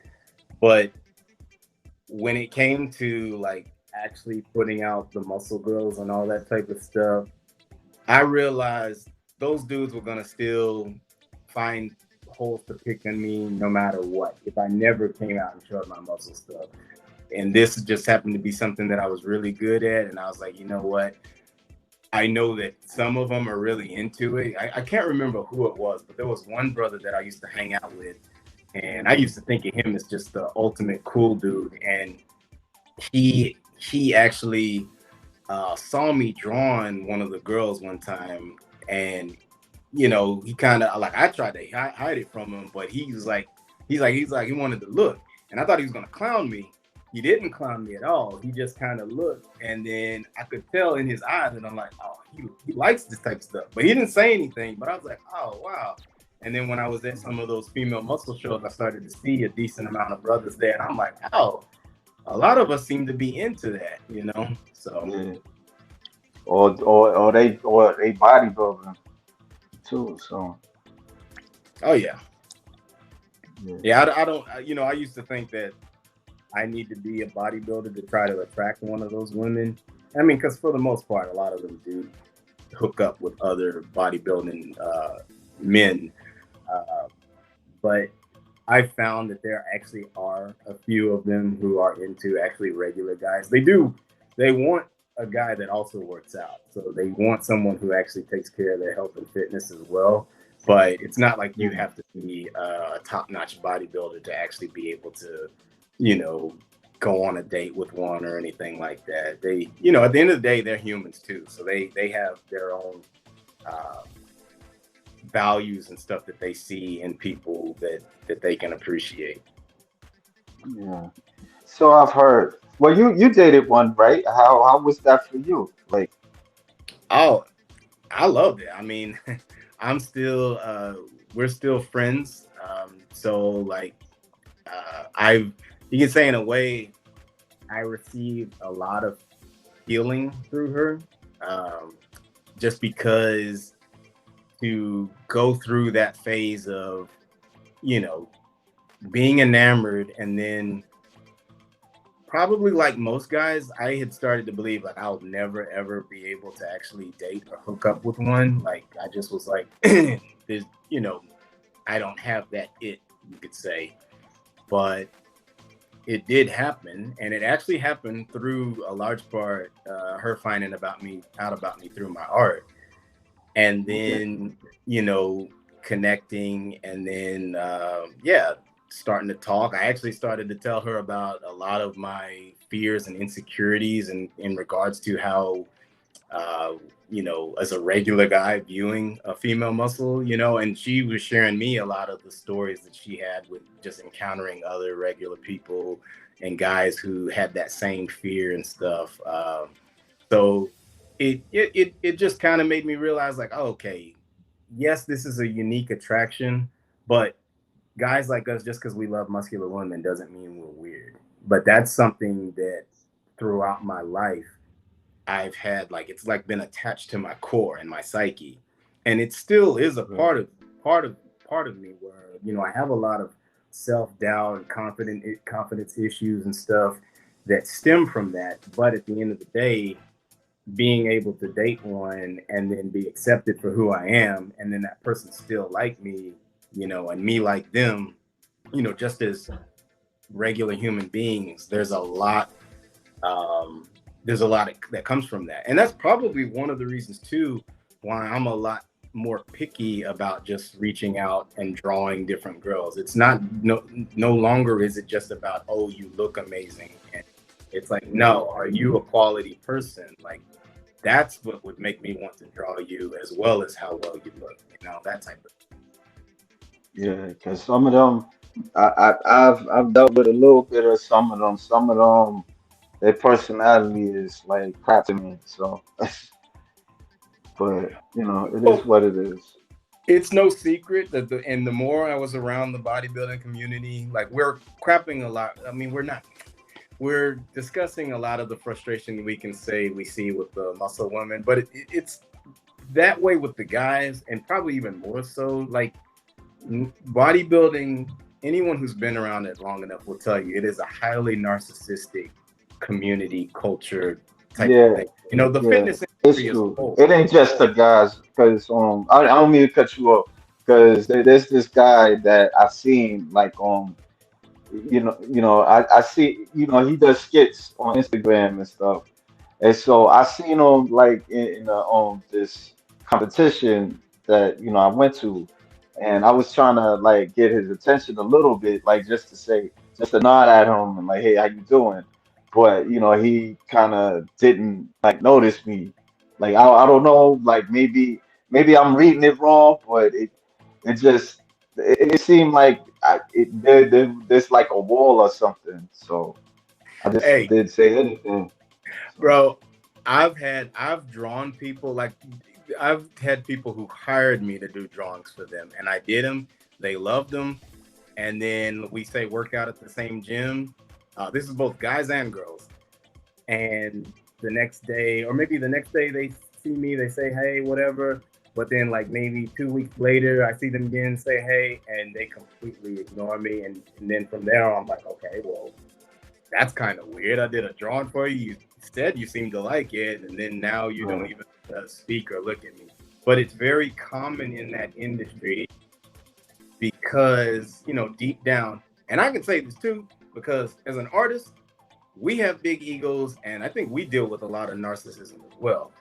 But when it came to like actually putting out the muscle girls and all that type of stuff, I realized those dudes were gonna still find holes to pick on me no matter what if I never came out and showed my muscle stuff. And this just happened to be something that I was really good at, and I was like, you know what? I know that some of them are really into it. I can't remember who it was, but there was one brother that I used to hang out with, and I used to think of him as just the ultimate cool dude. And he actually saw me drawing one of the girls one time, and you know, he kind of like, I tried to hide it from him, but he's like he wanted to look, and I thought he was gonna clown me. He didn't clown me at all. He just kind of looked, and then I could tell in his eyes, and I'm like, oh, he likes this type of stuff. But he didn't say anything. But I was like, oh wow. And then when I was at some of those female muscle shows, I started to see a decent amount of brothers there, and I'm like, oh, a lot of us seem to be into that, you know. So, yeah. Or they bodybuilding too. So oh yeah, yeah, yeah. I don't, you know, I used to think that I need to be a bodybuilder to try to attract one of those women. I mean, because for the most part, a lot of them do hook up with other bodybuilding men. Uh, but I found that there actually are a few of them who are into actually regular guys. They want a guy that also works out. So they want someone who actually takes care of their health and fitness as well. But it's not like you yeah, have to be a top notch bodybuilder to actually be able to, you know, go on a date with one or anything like that. They, you know, at the end of the day, they're humans too, so they have their own uh, values and stuff that they see in people that they can appreciate. Yeah. So I've heard. Well, you dated one, right? How was that for you? Like, Oh, I loved it. I mean, I'm still we're still friends. So like I you can say in a way I received a lot of healing through her. Um, just because to go through that phase of, you know, being enamored and then probably like most guys, I had started to believe like I'll never ever be able to actually date or hook up with one. Like I just was like, there's, you know, I don't have that it, you could say. But it did happen, and it actually happened through a large part her finding out about me through my art, and okay. then, you know, connecting, and then yeah, starting to talk. I actually started to tell her about a lot of my fears and insecurities and in regards to how uh, you know, as a regular guy viewing a female muscle, you know, and she was sharing me a lot of the stories that she had with just encountering other regular people and guys who had that same fear and stuff. So it just kind of made me realize like, oh, okay, yes, this is a unique attraction, but guys like us, just because we love muscular women doesn't mean we're weird. But that's something that throughout my life I've had, like, it's like been attached to my core and my psyche, and it still is a Right. part of part of me where, you know, I have a lot of self doubt and confidence issues and stuff that stem from that. But at the end of the day, being able to date one and then be accepted for who I am, and then that person still like me, you know, and me like them, you know, just as regular human beings, um, there's a lot that comes from that, and that's probably one of the reasons too why I'm a lot more picky about just reaching out and drawing different girls. It's not no longer is it just about, oh, you look amazing, and it's like, no, are you a quality person? Like that's what would make me want to draw you, as well as how well you look, you know, that type of. Yeah, because some of them, I've dealt with a little bit of some of them. Some of them, their personality is like crap to me. So, but you know, it is Oh, what it is. it's no secret that the more I was around the bodybuilding community, like we're crapping a lot. I mean, we're discussing a lot of the frustration we can say we see with the muscle women, but it's that way with the guys, and probably even more so. Like bodybuilding, anyone who's been around it long enough will tell you it is a highly narcissistic community culture type of Yeah, thing. You know, the yeah, fitness it's industry as a true. whole. It ain't just the guys, because I don't mean to cut you off, because there's this guy that I've seen like I see, he does skits on Instagram and stuff. And so I seen him like in this competition that I went to, and I was trying to like get his attention a little bit, like just to nod at him and like, hey, how you doing? But he kind of didn't like notice me. Like I don't know, like maybe I'm reading it wrong, but it just it seemed like there's like a wall or something. So I just Hey, didn't say anything. So. bro, I've drawn people, like I've had people who hired me to do drawings for them, and I did them. They loved them, and then we say work out at the same gym. This is both guys and girls. And the next day, or maybe the next day, they see me, they say hey, whatever. But then, like maybe 2 weeks later, I see them again, say hey, and they completely ignore me. And then from there, I'm like, okay, well, that's kind of weird. I did a drawing for you. You said you seemed to like it, and then now you don't Right. even speak or look at me. But it's very common in that industry because, you know, deep down, and I can say this too, because as an artist, we have big egos, and I think we deal with a lot of narcissism as well.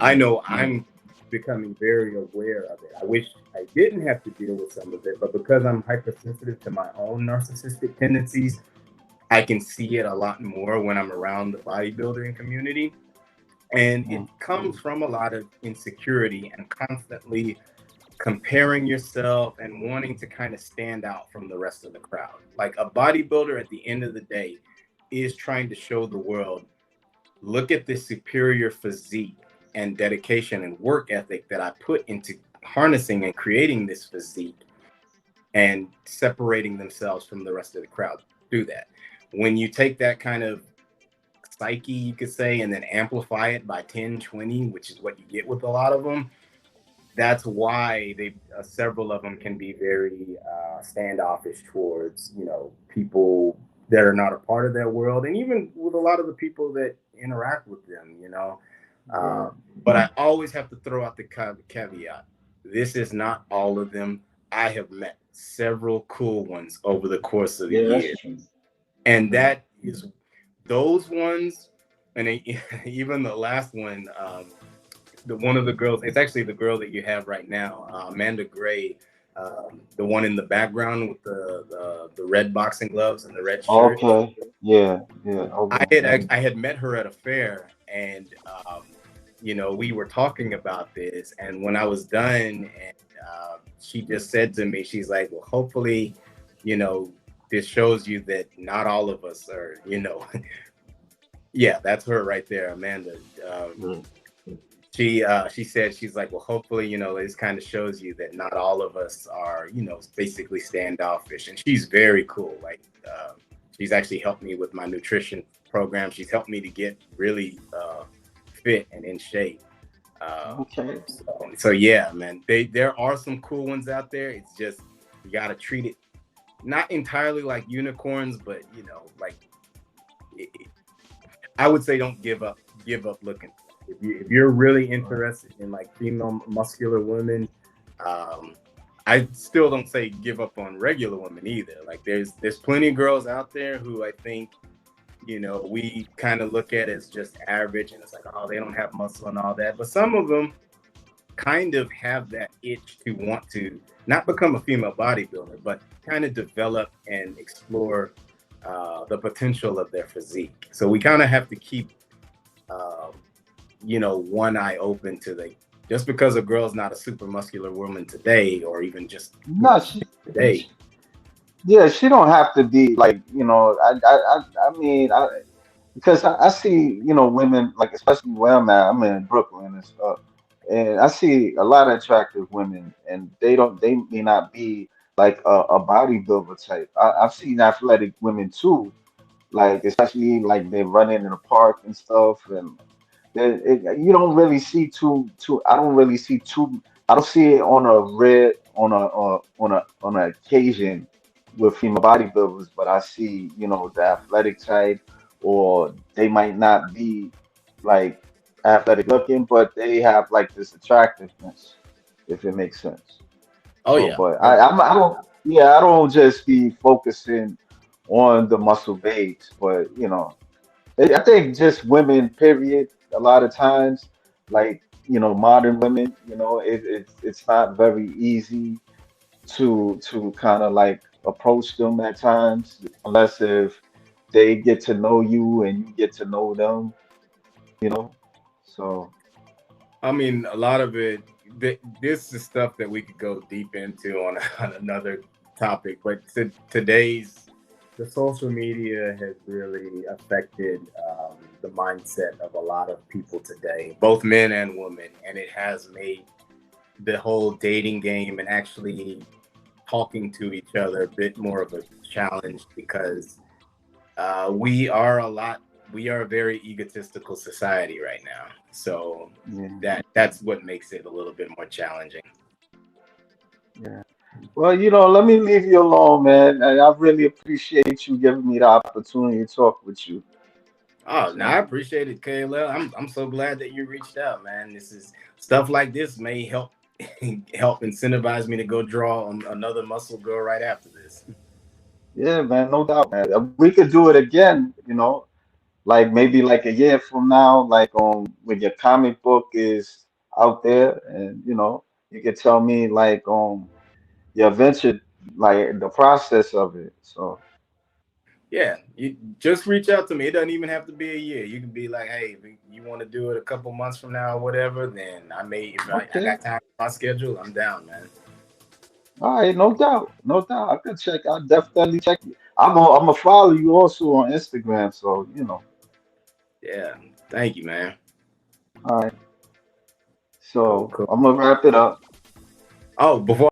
I know Right. I'm becoming very aware of it. I wish I didn't have to deal with some of it, but because I'm hypersensitive to my own narcissistic tendencies, I can see it a lot more when I'm around the bodybuilding community. And it Mm. comes from a lot of insecurity and constantly comparing yourself and wanting to kind of stand out from the rest of the crowd. Like a bodybuilder at the end of the day is trying to show the world, look at this superior physique and dedication and work ethic that I put into harnessing and creating this physique and separating themselves from the rest of the crowd through that. When you take that kind of psyche, you could say, and then amplify it by 10, 20, which is what you get with a lot of them, that's why they several of them can be very standoffish towards people that are not a part of their world, and even with a lot of the people that interact with them. Yeah. But I always have to throw out the caveat: this is not all of them. I have met several cool ones over the course of the Yeah, year, that's true. and Yeah. that is those ones, and even the last one. The one of the girls, it's actually the girl that you have right now, Amanda Gray, the one in the background with the red boxing gloves and the red shirt. Okay. Yeah. Yeah. Okay. I had met her at a fair, and we were talking about this, and when I was done, and she just said to me, she's like, well, hopefully, you know this shows you that not all of us are, yeah, that's her right there, Amanda. Yeah. She said, she's like, well, hopefully, this kind of shows you that not all of us are, basically standoffish. And she's very cool. Like, she's actually helped me with my nutrition program. She's helped me to get really fit and in shape. Okay. So yeah, man, there are some cool ones out there. It's just you got to treat it not entirely like unicorns, but like it, I would say don't give up looking. If you're really interested in like female muscular women, um, I still don't say give up on regular women either. Like there's plenty of girls out there who I think we kind of look at as just average, and it's like, oh, they don't have muscle and all that. But some of them kind of have that itch to want to not become a female bodybuilder, but kind of develop and explore the potential of their physique. So we kind of have to keep, um, one eye open to the just because a girl's not a super muscular woman today, or even just No, today. yeah, she don't have to be like, I mean, because I see, women like, especially where I'm at, I'm in Brooklyn and stuff, and I see a lot of attractive women, and they may not be like a bodybuilder type. I've seen athletic women too, like especially like they running in the park and stuff, and you don't really see too. I don't really see too. I don't see it on a red on an occasion with female bodybuilders, but I see the athletic side, or they might not be like athletic looking, but they have like this attractiveness, if it makes sense. Oh So, yeah. but I don't, yeah, I don't just be focusing on the muscle babes, but I think just women, period, a lot of times, like, modern women, it's not very easy to kind of like approach them at times, unless if they get to know you and you get to know them, you know. So, I mean, a lot of it. This is stuff that we could go deep into on, on another topic. But today's the social media has really affected the mindset of a lot of people today, both men and women, and it has made the whole dating game and actually talking to each other a bit more of a challenge because we are we are a very egotistical society right now. So yeah, that's what makes it a little bit more challenging. yeah. Well, let me leave you alone, man. And I really appreciate you giving me the opportunity to talk with you. Oh, no, I So, appreciate it, KLL. I'm so glad that you reached out, man. This is stuff like this may help help incentivize me to go draw on another muscle girl right after this. yeah, man, no doubt, man. We could do it again, like maybe like a year from now, like when your comic book is out there, and you could tell me like your adventure, like the process of it. So Yeah, you just reach out to me. It doesn't even have to be a year. You can be like, hey, if you want to do it a couple months from now or whatever, then if I Okay. got time on my schedule, I'm down, man. All right, no doubt, no doubt. I could check. I'll definitely check you. I'm gonna follow you also on Instagram, so you know. Yeah, thank you, man. All right, Cool, so cool. I'm gonna wrap it up. Oh, before